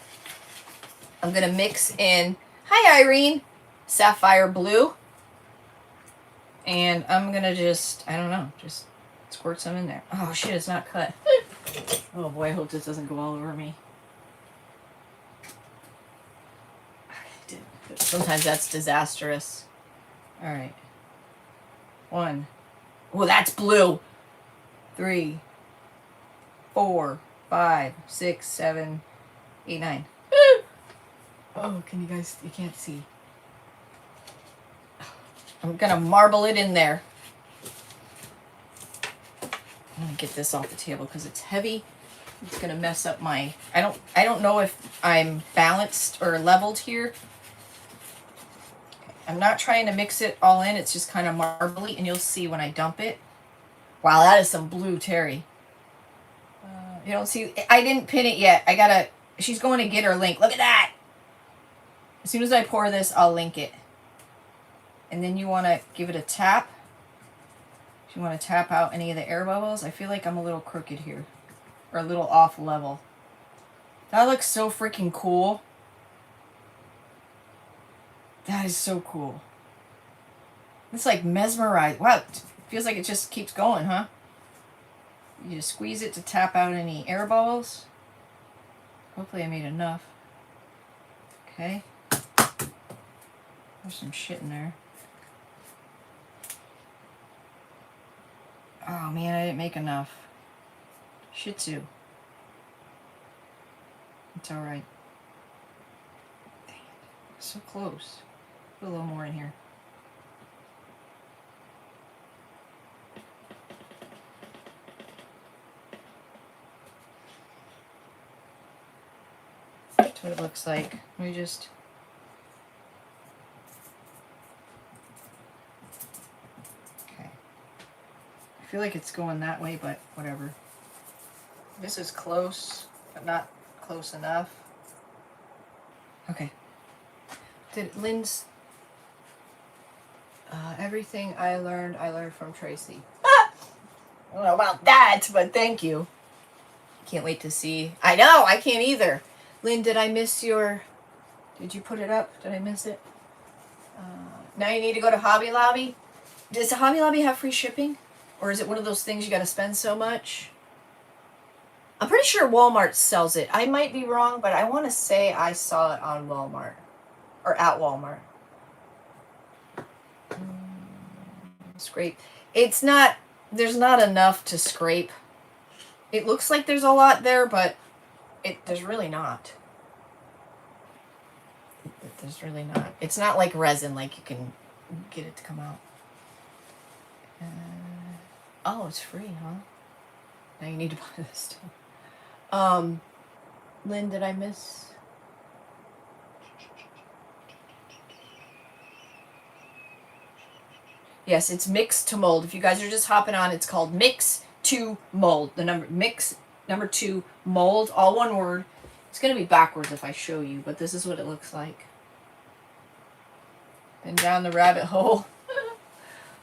I'm going to mix in, hi Irene, sapphire blue. And I'm going to just, I don't know, just squirt some in there. Oh shit, it's not cut. Oh boy, I hope this doesn't go all over me. Sometimes that's disastrous. All right. 1. Oh, that's blue. 3, 4, 5, 6, 7, 8, 9. Oh, can you guys, you can't see. I'm gonna marble it in there. I'm gonna get this off the table because it's heavy. It's gonna mess up my, I don't know if I'm balanced or leveled here. I'm not trying to mix it all in. It's just kind of marbly, and you'll see when I dump it. Wow, that is some blue terry. You don't see, I didn't pin it yet. I gotta, she's going to get her link. Look at that. As soon as I pour this, I'll link it. And then you want to give it a tap. You want to tap out any of the air bubbles. I feel like I'm a little crooked here. Or a little off level. That looks so freaking cool. That is so cool. It's like mesmerized. Wow, it feels like it just keeps going, huh? You just squeeze it to tap out any air bubbles. Hopefully I made enough. Okay. There's some shit in there. Oh man, I didn't make enough. Shih Tzu. It's alright. Dang it. So close. Put a little more in here. That's what it looks like. Let me just... Okay. I feel like it's going that way, but whatever. This is close, but not close enough. Okay. Did Lynn's... everything I learned from Tracy. Ah! I don't know about that, but thank you. Can't wait to see. I know, I can't either. Lynn, did I miss your... Did you put it up? Did I miss it? Now you need to go to Hobby Lobby. Does Hobby Lobby have free shipping? Or is it one of those things you got to spend so much? I'm pretty sure Walmart sells it. I might be wrong, but I want to say I saw it on Walmart. Or at Walmart. Scrape. It's not... There's not enough to scrape. It looks like there's a lot there, but there's really not. There's really not. It's not like resin, like you can get it to come out. Oh, it's free, huh? Now you need to buy this too. Lynn, did I miss? Yes, it's Mix2Mold. If you guys are just hopping on, it's called Mix2Mold. The number number 2 mold, all one word. It's gonna be backwards if I show you, but this is what it looks like. Been down the rabbit hole.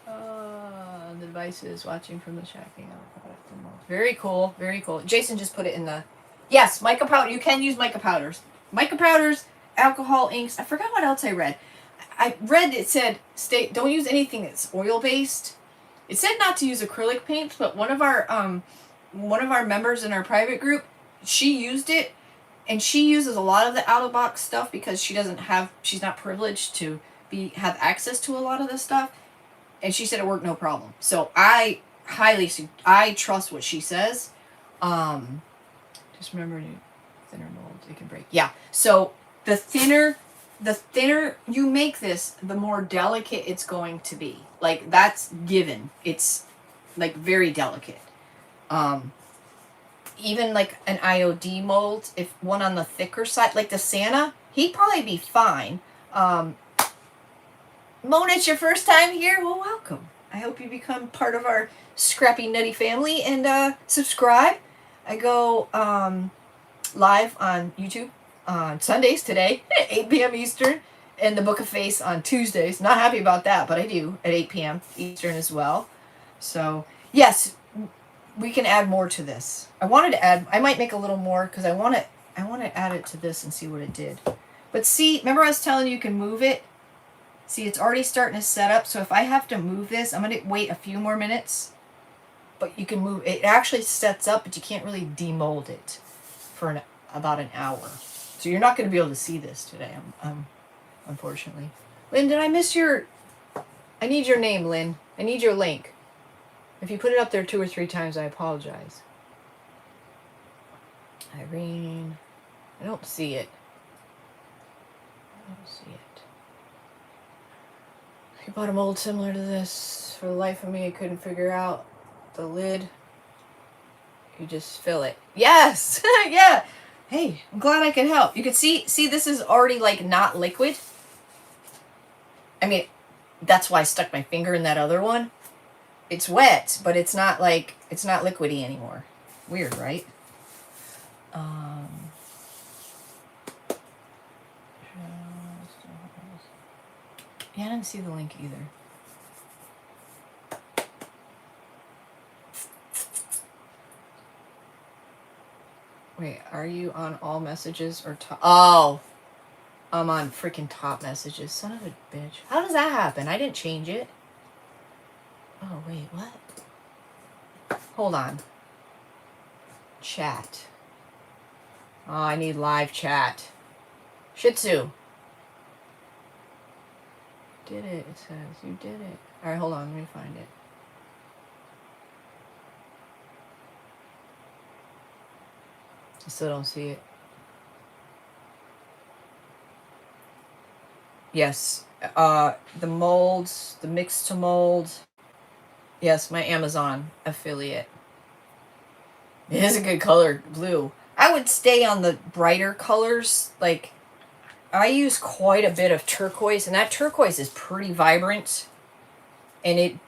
The devices watching from the shacking. Very cool, very cool. Jason just put it in the... Yes, mica powder. You can use mica powders. Mica powders, alcohol inks. I forgot what else I read. I read it said, don't use anything that's oil-based. It said not to use acrylic paints, but one of our members in our private group, she used it, and she uses a lot of the out-of-box stuff because she's not privileged to have access to a lot of this stuff, and she said it worked no problem. So I trust what she says. Just remember, thinner mold, it can break. Yeah. So the thinner you make this, the more delicate it's going to be. Like, that's given. It's like very delicate. Even like an IOD mold, if one on the thicker side, like the Santa, he'd probably be fine. Mona, it's your first time here? Well, welcome. I hope you become part of our Scrappy Nutty family and subscribe. I go live on YouTube on Sundays today, 8 p.m. Eastern. and the Book of Face on Tuesdays. Not happy about that, but I do at 8 p.m. Eastern as well. So yes, we can add more to this. I wanted to add. I might make a little more because I want to add it to this and see what it did. But see, remember I was telling you can move it. See, it's already starting to set up. So if I have to move this, I'm going to wait a few more minutes. But you can move it. Actually sets up, but you can't really demold it for about an hour. So you're not going to be able to see this today. Unfortunately. Lynn, did I miss your... I need your name, Lynn. I need your link. If you put it up there 2 or 3 times, I apologize. Irene. I don't see it. I don't see it. I bought a mold similar to this. For the life of me, I couldn't figure out the lid. You just fill it. Yes! Yeah! Hey, I'm glad I could help. You can see, this is already like not liquid. I mean, that's why I stuck my finger in that other one. It's wet, but it's not like, it's not liquidy anymore. Weird, right? Yeah, I didn't see the link either. Wait, are you on all messages or top? Oh, I'm on freaking top messages. Son of a bitch. How does that happen? I didn't change it. Oh, wait, what? Hold on. Chat. Oh, I need live chat. Shih Tzu. Did it, it says. You did it. Alright, hold on. Let me find it. I still don't see it. Yes. The molds, the Mix2Mold. Yes, my Amazon affiliate. It is a good color, blue. I would stay on the brighter colors. Like, I use quite a bit of turquoise, and that turquoise is pretty vibrant. And it,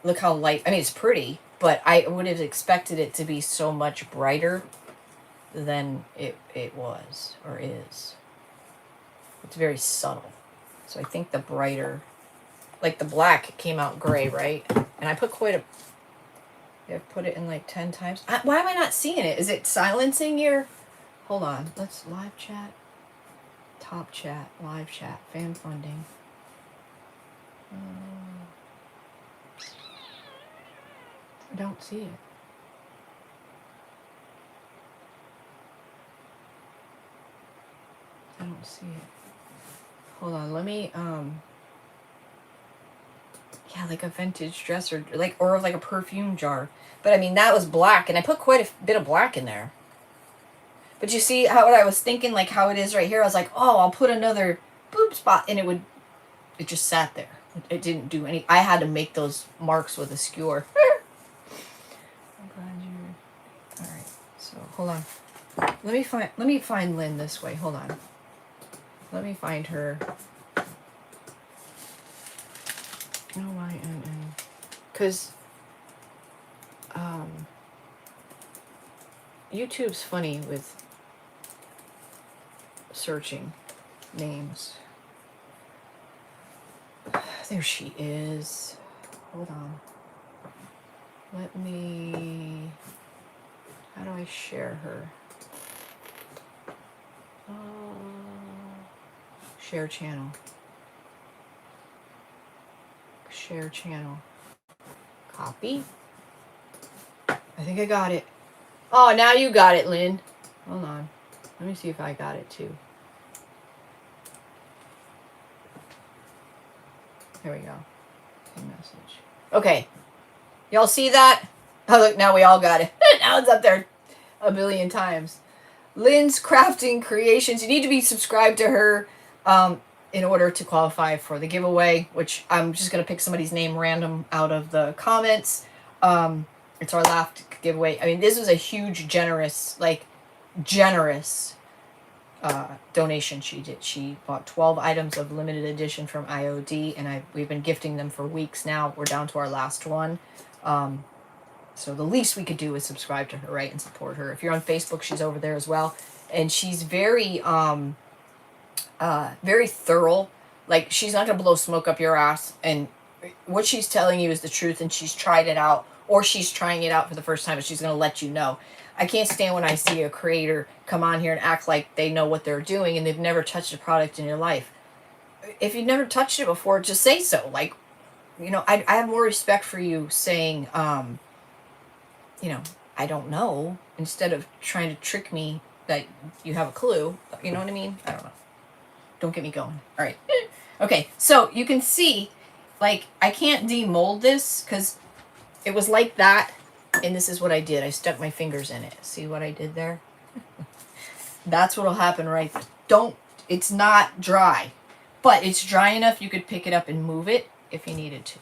look how light, I mean, it's pretty, but I would have expected it to be so much brighter than it was, or is. It's very subtle. So I think the brighter, like the black came out gray, right? And I put quite a, I've put it in like 10 times. Why am I not seeing it? Is it silencing your, hold on, let's live chat. Top chat, live chat, fan funding. I don't see it. I don't see it. Hold on, let me, yeah, like a vintage dress or like a perfume jar. But I mean, that was black, and I put quite a bit of black in there. But you see how I was thinking, like how it is right here? I was like, oh, I'll put another boob spot, and it just sat there. It didn't do any. I had to make those marks with a skewer. I'm glad you're. All right, so hold on. Let me find Lynn this way. Hold on. Let me find her. Lynn. Because YouTube's funny with searching names. There she is. Hold on. Let me... How do I share her? Share channel. Share channel. Copy. I think I got it. Oh, now you got it, Lynn. Hold on. Let me see if I got it too. There we go. Message. Okay. Y'all see that? Oh, look, now we all got it. Now it's up there a billion times. Lynn's Crafting Creations. You need to be subscribed to her in order to qualify for the giveaway, which I'm just going to pick somebody's name random out of the comments. It's our last giveaway. I mean, this was a huge, generous donation she did. She bought 12 items of limited edition from IOD, and we've been gifting them for weeks now. We're down to our last one. So the least we could do is subscribe to her, right, and support her. If you're on Facebook, she's over there as well. And she's very, very thorough Like, she's not going to blow smoke up your ass, and what she's telling you is the truth, and she's tried it out, or she's trying it out for the first time, and she's going to let you know. I can't stand when I see a creator come on here and act like they know what they're doing and they've never touched a product in your life. If you've never touched it before, just say so. Like, you know, I have more respect for you saying, you know, I don't know, instead of trying to trick me that you have a clue. You know what I mean? I don't know. Don't get me going. All right. Okay, so you can see, like, I can't demold this because it was like that, and this is what I did. I stuck my fingers in it. See what I did there? That's what'll happen right there. Don't, it's not dry, but it's dry enough you could pick it up and move it if you needed to.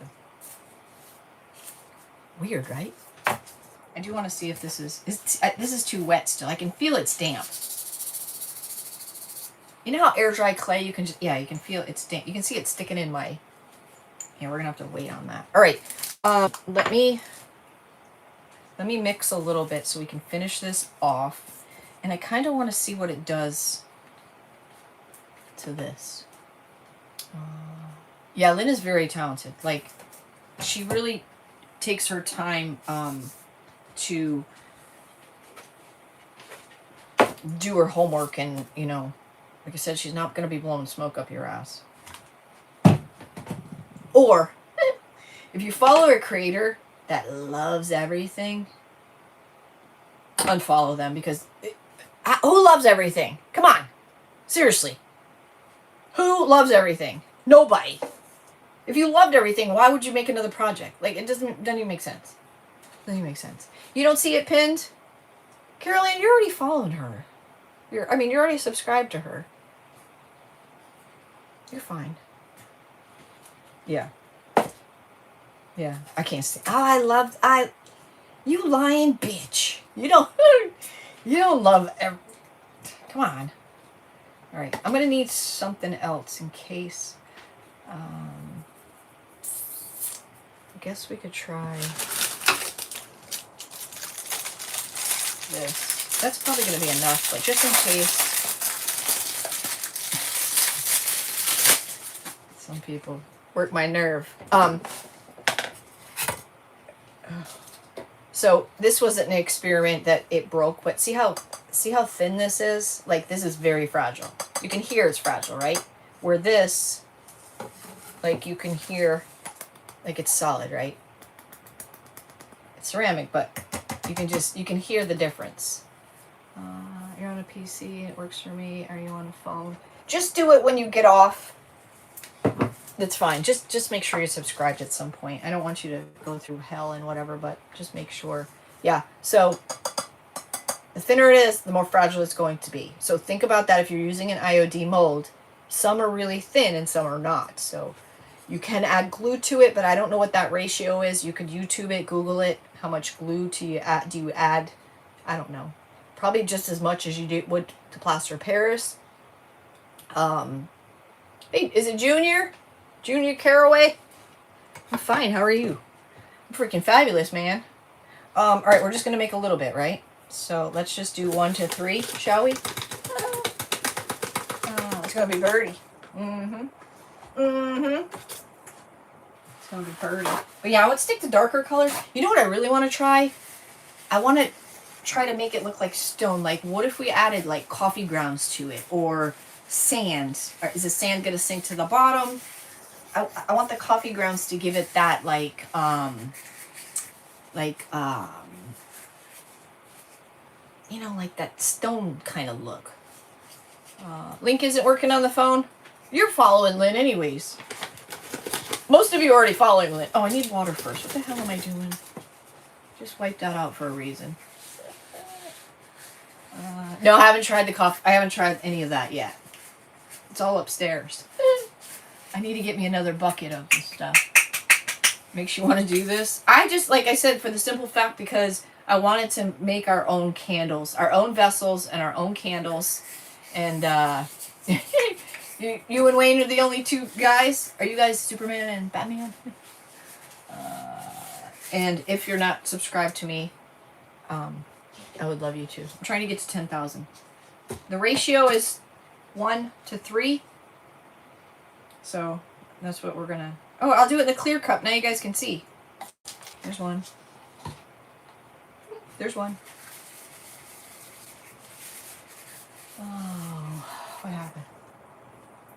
Weird, right? I do want to see if this is too wet still. I can feel it's damp. You know how air dry clay, you can just, yeah, you can feel it's damp. You can see it sticking in my, yeah, we're gonna have to wait on that. All right, let me mix a little bit so we can finish this off. And I kind of want to see what it does to this. Yeah, Lynn is very talented. Like, she really takes her time to do her homework, and, you know, like I said, she's not going to be blowing smoke up your ass. Or, if you follow a creator that loves everything, unfollow them, because who loves everything? Come on. Seriously. Who loves everything? Nobody. If you loved everything, why would you make another project? Like, it doesn't even make sense. Doesn't even make sense. You don't see it pinned? Caroline, you're already following her. You're already subscribed to her. You're fine. Yeah. Yeah. I can't see. Oh, you lying bitch. You don't love come on. All right. I'm going to need something else in case. I guess we could try this. That's probably going to be enough, but just in case. Some people work my nerve. So this wasn't an experiment that it broke, but see how thin this is? Like, this is very fragile. You can hear it's fragile, right? Where this, like, you can hear, like, it's solid, right? It's ceramic, but you can hear the difference. You're on a PC, it works for me. Are you on a phone? Just do it when you get off. That's fine. Just make sure you're subscribed at some point. I don't want you to go through hell and whatever, but just make sure. Yeah, so the thinner it is, the more fragile it's going to be. So think about that if you're using an IOD mold. Some are really thin and some are not. So you can add glue to it, but I don't know what that ratio is. You could YouTube it, Google it. How much glue do you add? I don't know. Probably just as much as you would to plaster of Paris. Hey, is it Junior? Junior Caraway? I'm fine. How are you? I'm freaking fabulous, man. All right, we're just going to make a little bit, right? So let's just do 1 to 3, shall we? Oh, it's going to be birdie. It's going to be birdie. But yeah, I would stick to darker colors. You know what I really want to try? I want to try to make it look like stone. Like, what if we added, like, coffee grounds to it? Or sand? Is the sand going to sink to the bottom? I want the coffee grounds to give it that, like, you know, like that stone kind of look. Link isn't working on the phone. You're following Lynn anyways. Most of you are already following Lynn. Oh, I need water first. What the hell am I doing? Just wipe that out for a reason. No, I haven't tried the coffee. I haven't tried any of that yet. It's all upstairs. I need to get me another bucket of this stuff. Makes you want to do this. I just, like I said, for the simple fact, because I wanted to make our own candles, our own vessels, and our own candles. And you and Wayne are the only two guys. Are you guys Superman and Batman? And if you're not subscribed to me, I would love you to. I'm trying to get to 10,000. The ratio is 1 to 3. So that's what we're gonna... Oh, I'll do it in the clear cup. Now you guys can see. There's one. There's one. Oh, what happened?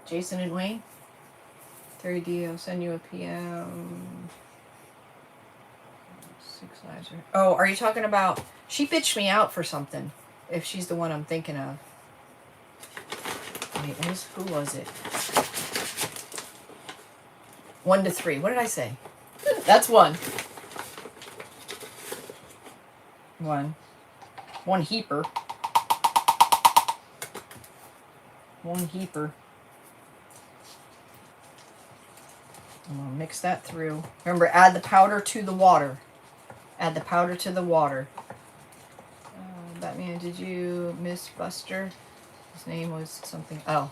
Jason and Wayne? 30D, I'll send you a PM. 6 lives. Oh, are you talking about... She bitched me out for something. If she's the one I'm thinking of. Wait, who was it? 1 to 3. What did I say? That's 1. 1. 1 heaper. 1 heaper. I'm going to mix that through. Remember, add the powder to the water. Add the powder to the water. Batman, did you miss Buster? His name was something. Oh.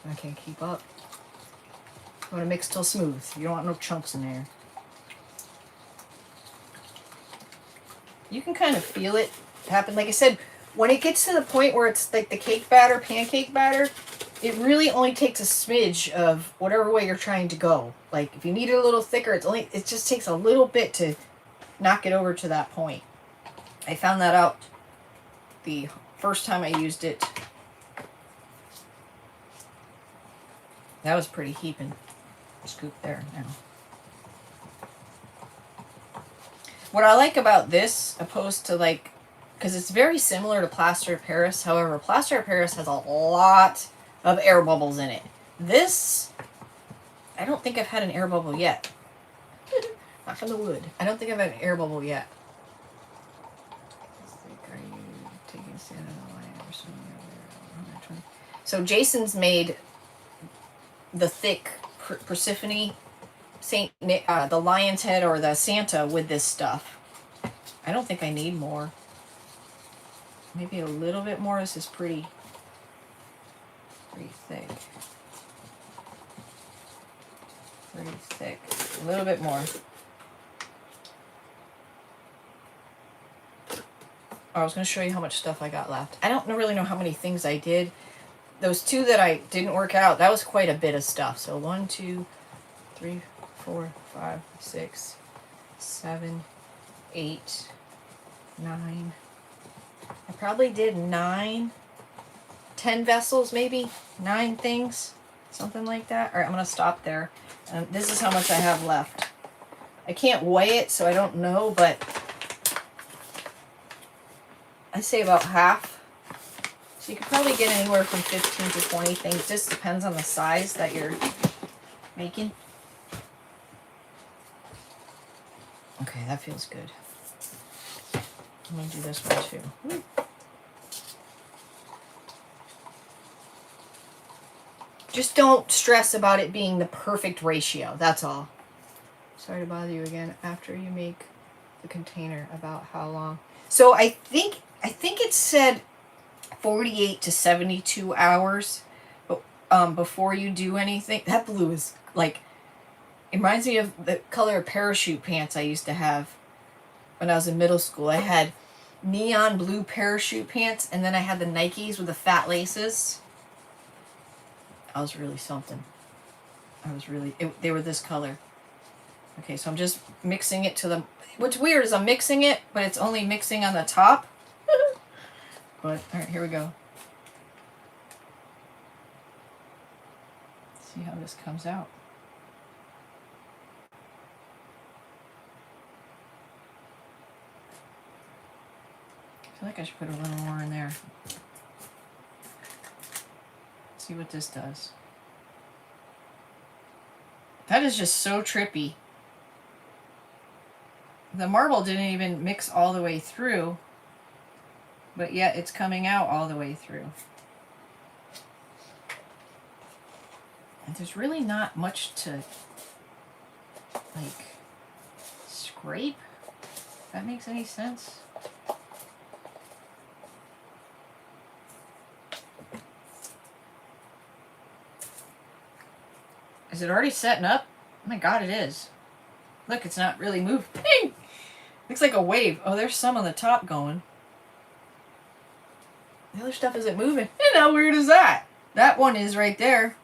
I can't keep up. You want to mix till smooth. You don't want no chunks in there. You can kind of feel it happen. Like I said, when it gets to the point where it's like the cake batter, pancake batter, it really only takes a smidge of whatever way you're trying to go. Like if you need it a little thicker, it just takes a little bit to knock it over to that point. I found that out the first time I used it. That was pretty heaping. Scoop there now. What I like about this, opposed to like, because it's very similar to plaster of Paris. However, plaster of Paris has a lot of air bubbles in it. This, I don't think I've had an air bubble yet. Not from the wood. I don't think I've had an air bubble yet. Are you taking a stand on the line or something? So Jason's made the thick Persephone the lion's head or the Santa with this stuff. I don't think I need more. Maybe a little bit more. This is pretty thick. Pretty thick. A little bit more. I was going to show you how much stuff I got left. I don't really know how many things I did. Those 2 that I didn't work out, that was quite a bit of stuff. So 1, 2, 3, 4, 5, 6, 7, 8, 9. I probably did 9, 10 vessels maybe. 9 things. Something like that. Alright, I'm going to stop there. And this is how much I have left. I can't weigh it, so I don't know, but I say about half. So you could probably get anywhere from 15 to 20 things. Just depends on the size that you're making. Okay, that feels good. I'm going to do this one too. Woo. Just don't stress about it being the perfect ratio. That's all. Sorry to bother you again. After you make the container, about how long? So I think it said 48 to 72 hours before you do anything. That blue is like, it reminds me of the color of parachute pants I used to have when I was in middle school. I had neon blue parachute pants, and then I had the Nikes with the fat laces. I was really something. They were this color. Okay, so I'm just mixing it to the... What's weird is I'm mixing it, but it's only mixing on the top. But, alright, here we go. See how this comes out. I feel like I should put a little more in there. See what this does. That is just so trippy. The marble didn't even mix all the way through, but yet it's coming out all the way through. And there's really not much to, like, scrape, if that makes any sense. Is it already setting up? Oh my god, it is. Look, it's not really moving. Looks like a wave. Oh, there's some on the top going. The other stuff isn't moving. And how weird is that? That one is right there.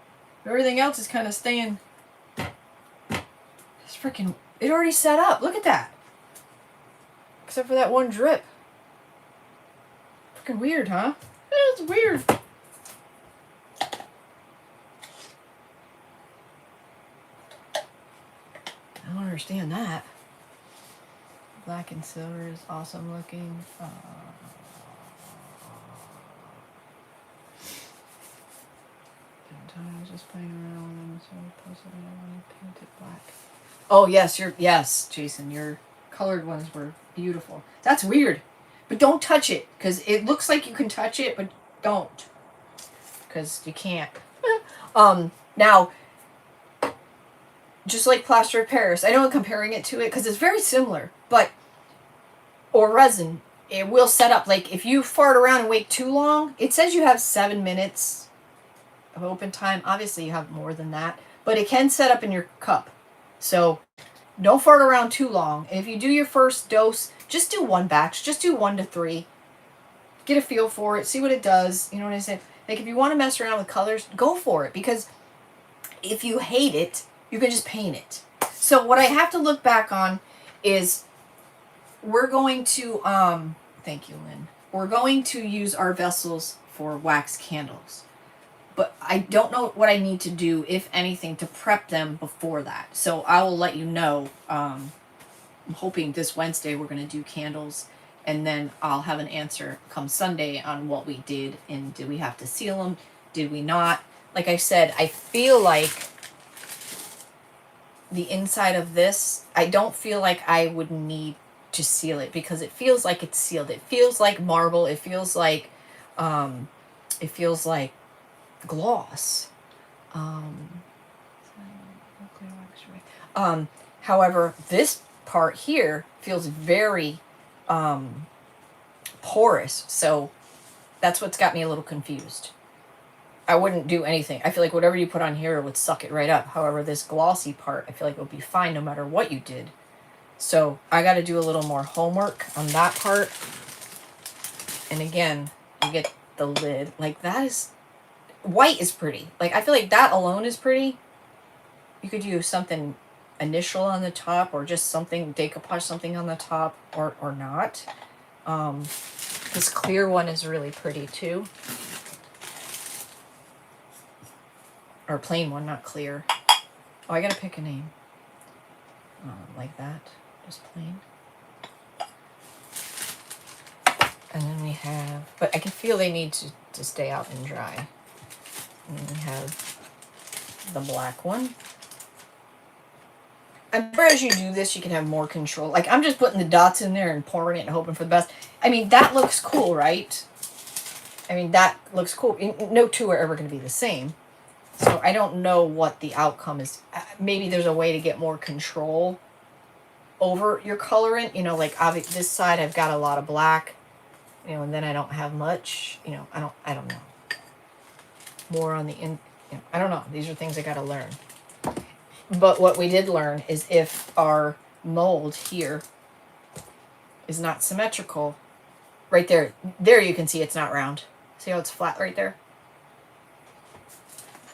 Everything else is kind of staying. It's freaking. It already set up. Look at that. Except for that one drip. Freaking weird, huh? It's weird. I don't understand that. Black and silver is awesome looking. I was just playing around with them, so I posted I want to paint it black. Oh yes, Jason, your colored ones were beautiful. That's weird, but don't touch it because it looks like you can touch it, but don't, because you can't. Now, just like plaster of Paris, I know I'm comparing it to it because it's very similar, but or resin, it will set up like if you fart around and wait too long. It says you have 7 minutes of open time. Obviously you have more than that, but it can set up in your cup, so don't fart around too long. And if you do your first dose, just do one batch, just do 1 to 3, get a feel for it, see what it does. You know what I'm saying? Like if you want to mess around with colors, go for it, because if you hate it, you can just paint it. So what I have to look back on is we're going to thank you, Lynn, we're going to use our vessels for wax candles. But I don't know what I need to do, if anything, to prep them before that. So I will let you know. I'm hoping this Wednesday we're going to do candles. And then I'll have an answer come Sunday on what we did. And did we have to seal them? Did we not? Like I said, I feel like the inside of this, I don't feel like I would need to seal it. Because it feels like it's sealed. It feels like marble. It feels like gloss. However, this part here feels very porous, so that's what's got me a little confused. I wouldn't do anything. I feel like whatever you put on here would suck it right up. However, this glossy part, I feel like it would be fine no matter what you did. So I got to do a little more homework on that part. And again, you get the lid. Like that is... white is pretty. Like I feel like that alone is pretty. You could use something initial on the top, or just something decoupage something on the top, or not. This clear one is really pretty too. Or plain one, not clear. Oh, I gotta pick a name. Like that, just plain. And then we have, but I can feel they need to stay out and dry. And then we have the black one. I'm sure as you do this, you can have more control. Like, I'm just putting the dots in there and pouring it and hoping for the best. I mean, that looks cool, right? I mean, that looks cool. No two are ever going to be the same. So I don't know what the outcome is. Maybe there's a way to get more control over your colorant. You know, like this side I've got a lot of black, you know, and then I don't have much. You know, I don't know. More on the in, you know, I don't know. These are things I got to learn. But what we did learn is if our mold here is not symmetrical, right there you can see it's not round. See how it's flat right there?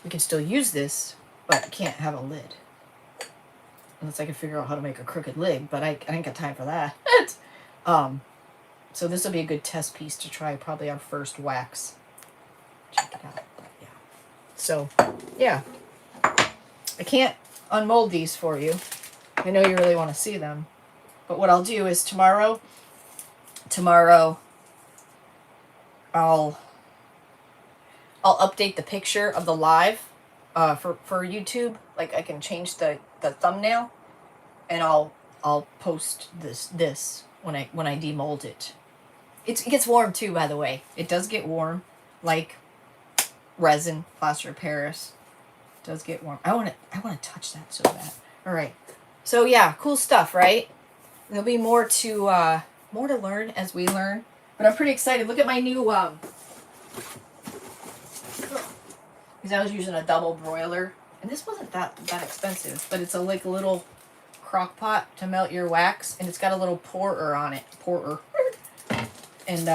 We can still use this, but I can't have a lid. Unless I can figure out how to make a crooked lid, but I ain't got time for that. So this will be a good test piece to try probably our first wax. Check it out. But yeah. So, yeah. I can't unmold these for you. I know you really want to see them. But what I'll do is tomorrow I'll update the picture of the live for YouTube. Like I can change the thumbnail, and I'll post this when I demold it. It gets warm too, by the way. It does get warm, like resin, plaster of Paris. It does get warm. I want to touch that so bad. All right. So yeah, cool stuff, right? There'll be more to learn as we learn. But I'm pretty excited. Look at my new because I was using a double broiler, and this wasn't that expensive, but it's a little crock pot to melt your wax, and it's got a little pourer on it. And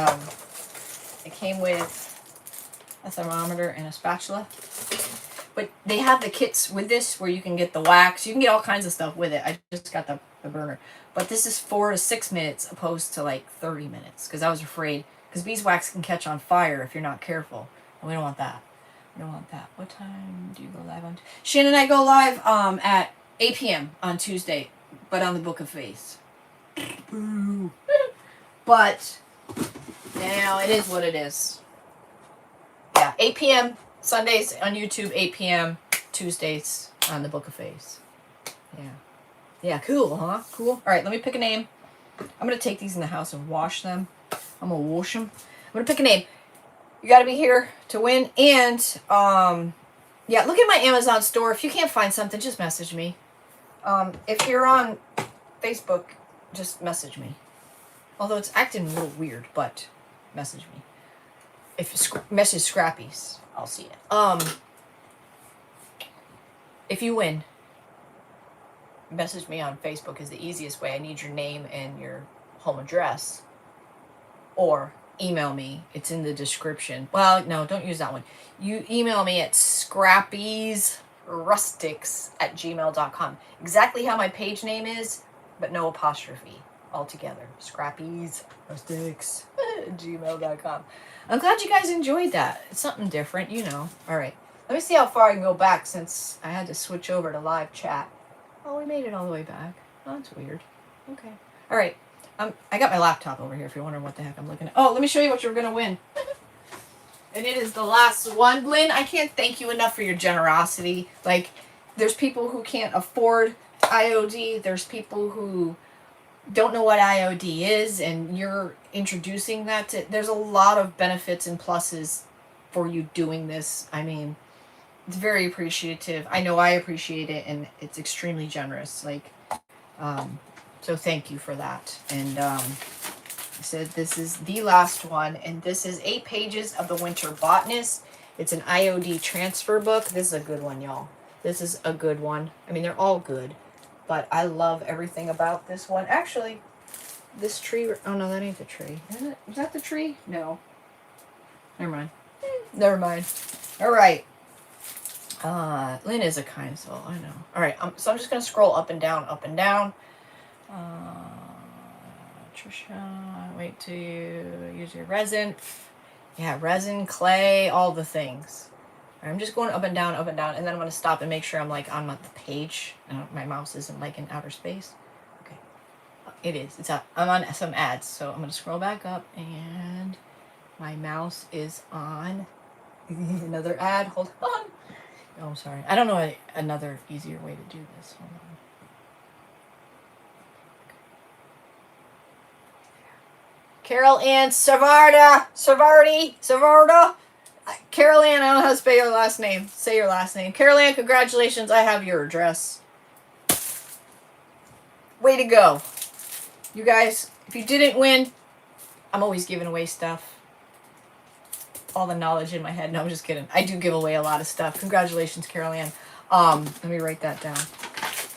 it came with a thermometer, and a spatula. But they have the kits with this where you can get the wax. You can get all kinds of stuff with it. I just got the burner. But this is 4 to 6 minutes opposed to like 30 minutes. Because I was afraid. Because beeswax can catch on fire if you're not careful. And we don't want that. We don't want that. What time do you go live on? Shannon and I go live at 8 p.m. on Tuesday. But on the Book of Face. But now it is what it is. Yeah, 8 p.m. Sundays on YouTube, 8 p.m. Tuesdays on the Book of Face. Yeah. Yeah, cool, huh? Cool. All right, let me pick a name. I'm going to take these in the house and wash them. I'm going to wash them. I'm going to pick a name. You got to be here to win. And, yeah, look at my Amazon store. If you can't find something, just message me. If you're on Facebook, just message me. Although it's acting a little weird, but message me. If message Scrappies, I'll see it. If you win, message me on Facebook is the easiest way. I need your name and your home address. Or email me. It's in the description. Well, no, don't use that one. You email me at scrappy'srustics@gmail.com. Exactly how my page name is, but no apostrophe altogether. Scrappy'srustics@gmail.com. I'm glad you guys enjoyed that. It's something different, you know. All right. Let me see how far I can go back since I had to switch over to live chat. Oh, we made it all the way back. Oh, that's weird. Okay. All right. I got my laptop over here if you're wondering what the heck I'm looking at. Oh, let me show you what you're going to win. And it is the last one. Lynn, I can't thank you enough for your generosity. Like, there's people who can't afford IOD. There's people who don't know what IOD is, and you're introducing that to... There's a lot of benefits and pluses for you doing this. I mean, it's very appreciative. I know I appreciate it, and it's extremely generous. Like, so thank you for that. And I said this is the last one, and this is 8 pages of The Winter Botanist. It's an IOD transfer book. This is a good one, y'all. This is a good one. I mean, they're all good. But I love everything about this one. Actually, this tree... Oh, no, that ain't the tree. Isn't it? Is that the tree? No. Never mind. Never mind. All right. Lynn is a kind soul. I know. All right. So I'm just going to scroll up and down, up and down. Trisha, wait till you use your resin. Yeah, resin, clay, all the things. I'm just going up and down, and then I'm going to stop and make sure I'm like on the page. My mouse isn't like in outer space. Okay. It is. It's up. I'm on some ads, so I'm going to scroll back up, and my mouse is on another ad. Hold on. Oh, I'm sorry. I don't know another easier way to do this. Hold on. Carol Ann Savarda. Carol Ann, I don't know how to spell your last name. Say your last name. Carol Ann, congratulations. I have your address. Way to go. You guys, if you didn't win, I'm always giving away stuff. All the knowledge in my head. No, I'm just kidding. I do give away a lot of stuff. Congratulations, Carol Ann. Let me write that down.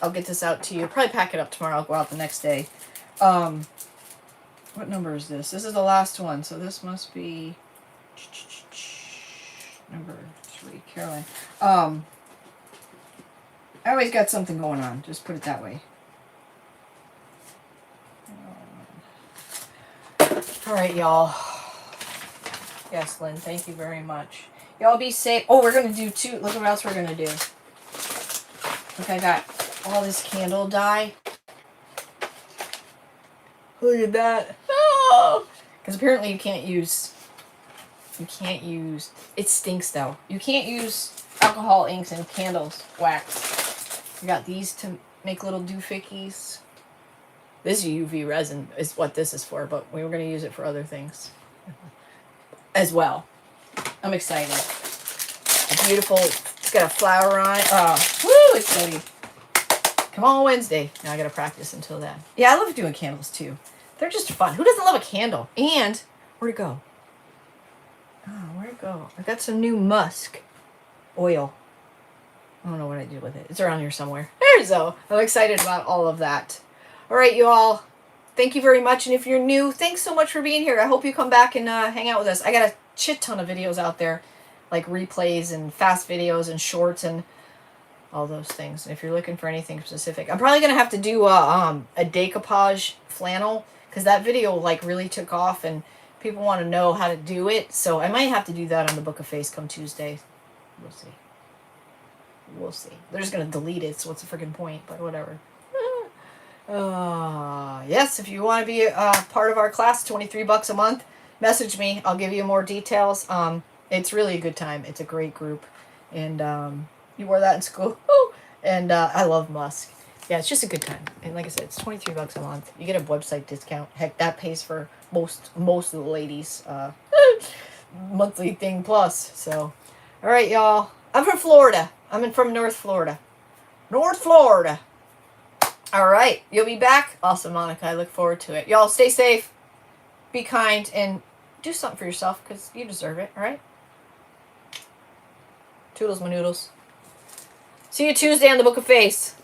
I'll get this out to you. Probably pack it up tomorrow. I'll go out the next day. What number is this? This is the last one, so this must be number 3, Caroline. I always got something going on. Just put it that way. All right, y'all. Yes, Lynn, thank you very much. Y'all be safe. Oh, we're going to do 2. Look what else we're going to do. Look, I got all this candle dye. Look at that. Oh! Because apparently you can't use, it stinks though. You can't use alcohol inks and candles wax. We got these to make little doofickies. This UV resin is what this is for, but we were going to use it for other things as well. I'm excited. A beautiful, it's got a flower on it. Woo, it's ready. Come on Wednesday. Now I got to practice until then. Yeah, I love doing candles too. They're just fun. Who doesn't love a candle? And where'd it go? Oh, where'd it go? I got some new musk oil. I don't know what I did with it. It's around here somewhere. There's so. I'm excited about all of that. All right, you all. Thank you very much. And if you're new, thanks so much for being here. I hope you come back and hang out with us. I got a shit ton of videos out there. like replays and fast videos and shorts and all those things. And if you're looking for anything specific, I'm probably gonna have to do a decoupage flannel, because that video like really took off and people want to know how to do it. So I might have to do that on the Book of Face come Tuesday. We'll see. We'll see. They're just gonna delete it, so what's the freaking point? But whatever. Yes, if you want to be part of our class, $23 a month, message me. I'll give you more details. It's really a good time. It's a great group, and you wore that in school. And I love Musk. Yeah, it's just a good time. And like I said, it's $23 a month. You get a website discount. Heck, that pays for most of the ladies' monthly thing plus. So, all right, y'all. I'm from Florida. I'm from North Florida. North Florida. All right, you'll be back. Awesome, Monica. I look forward to it. Y'all stay safe, be kind, and do something for yourself, because you deserve it, all right? Toodles, my noodles. See you Tuesday on the Book of Face.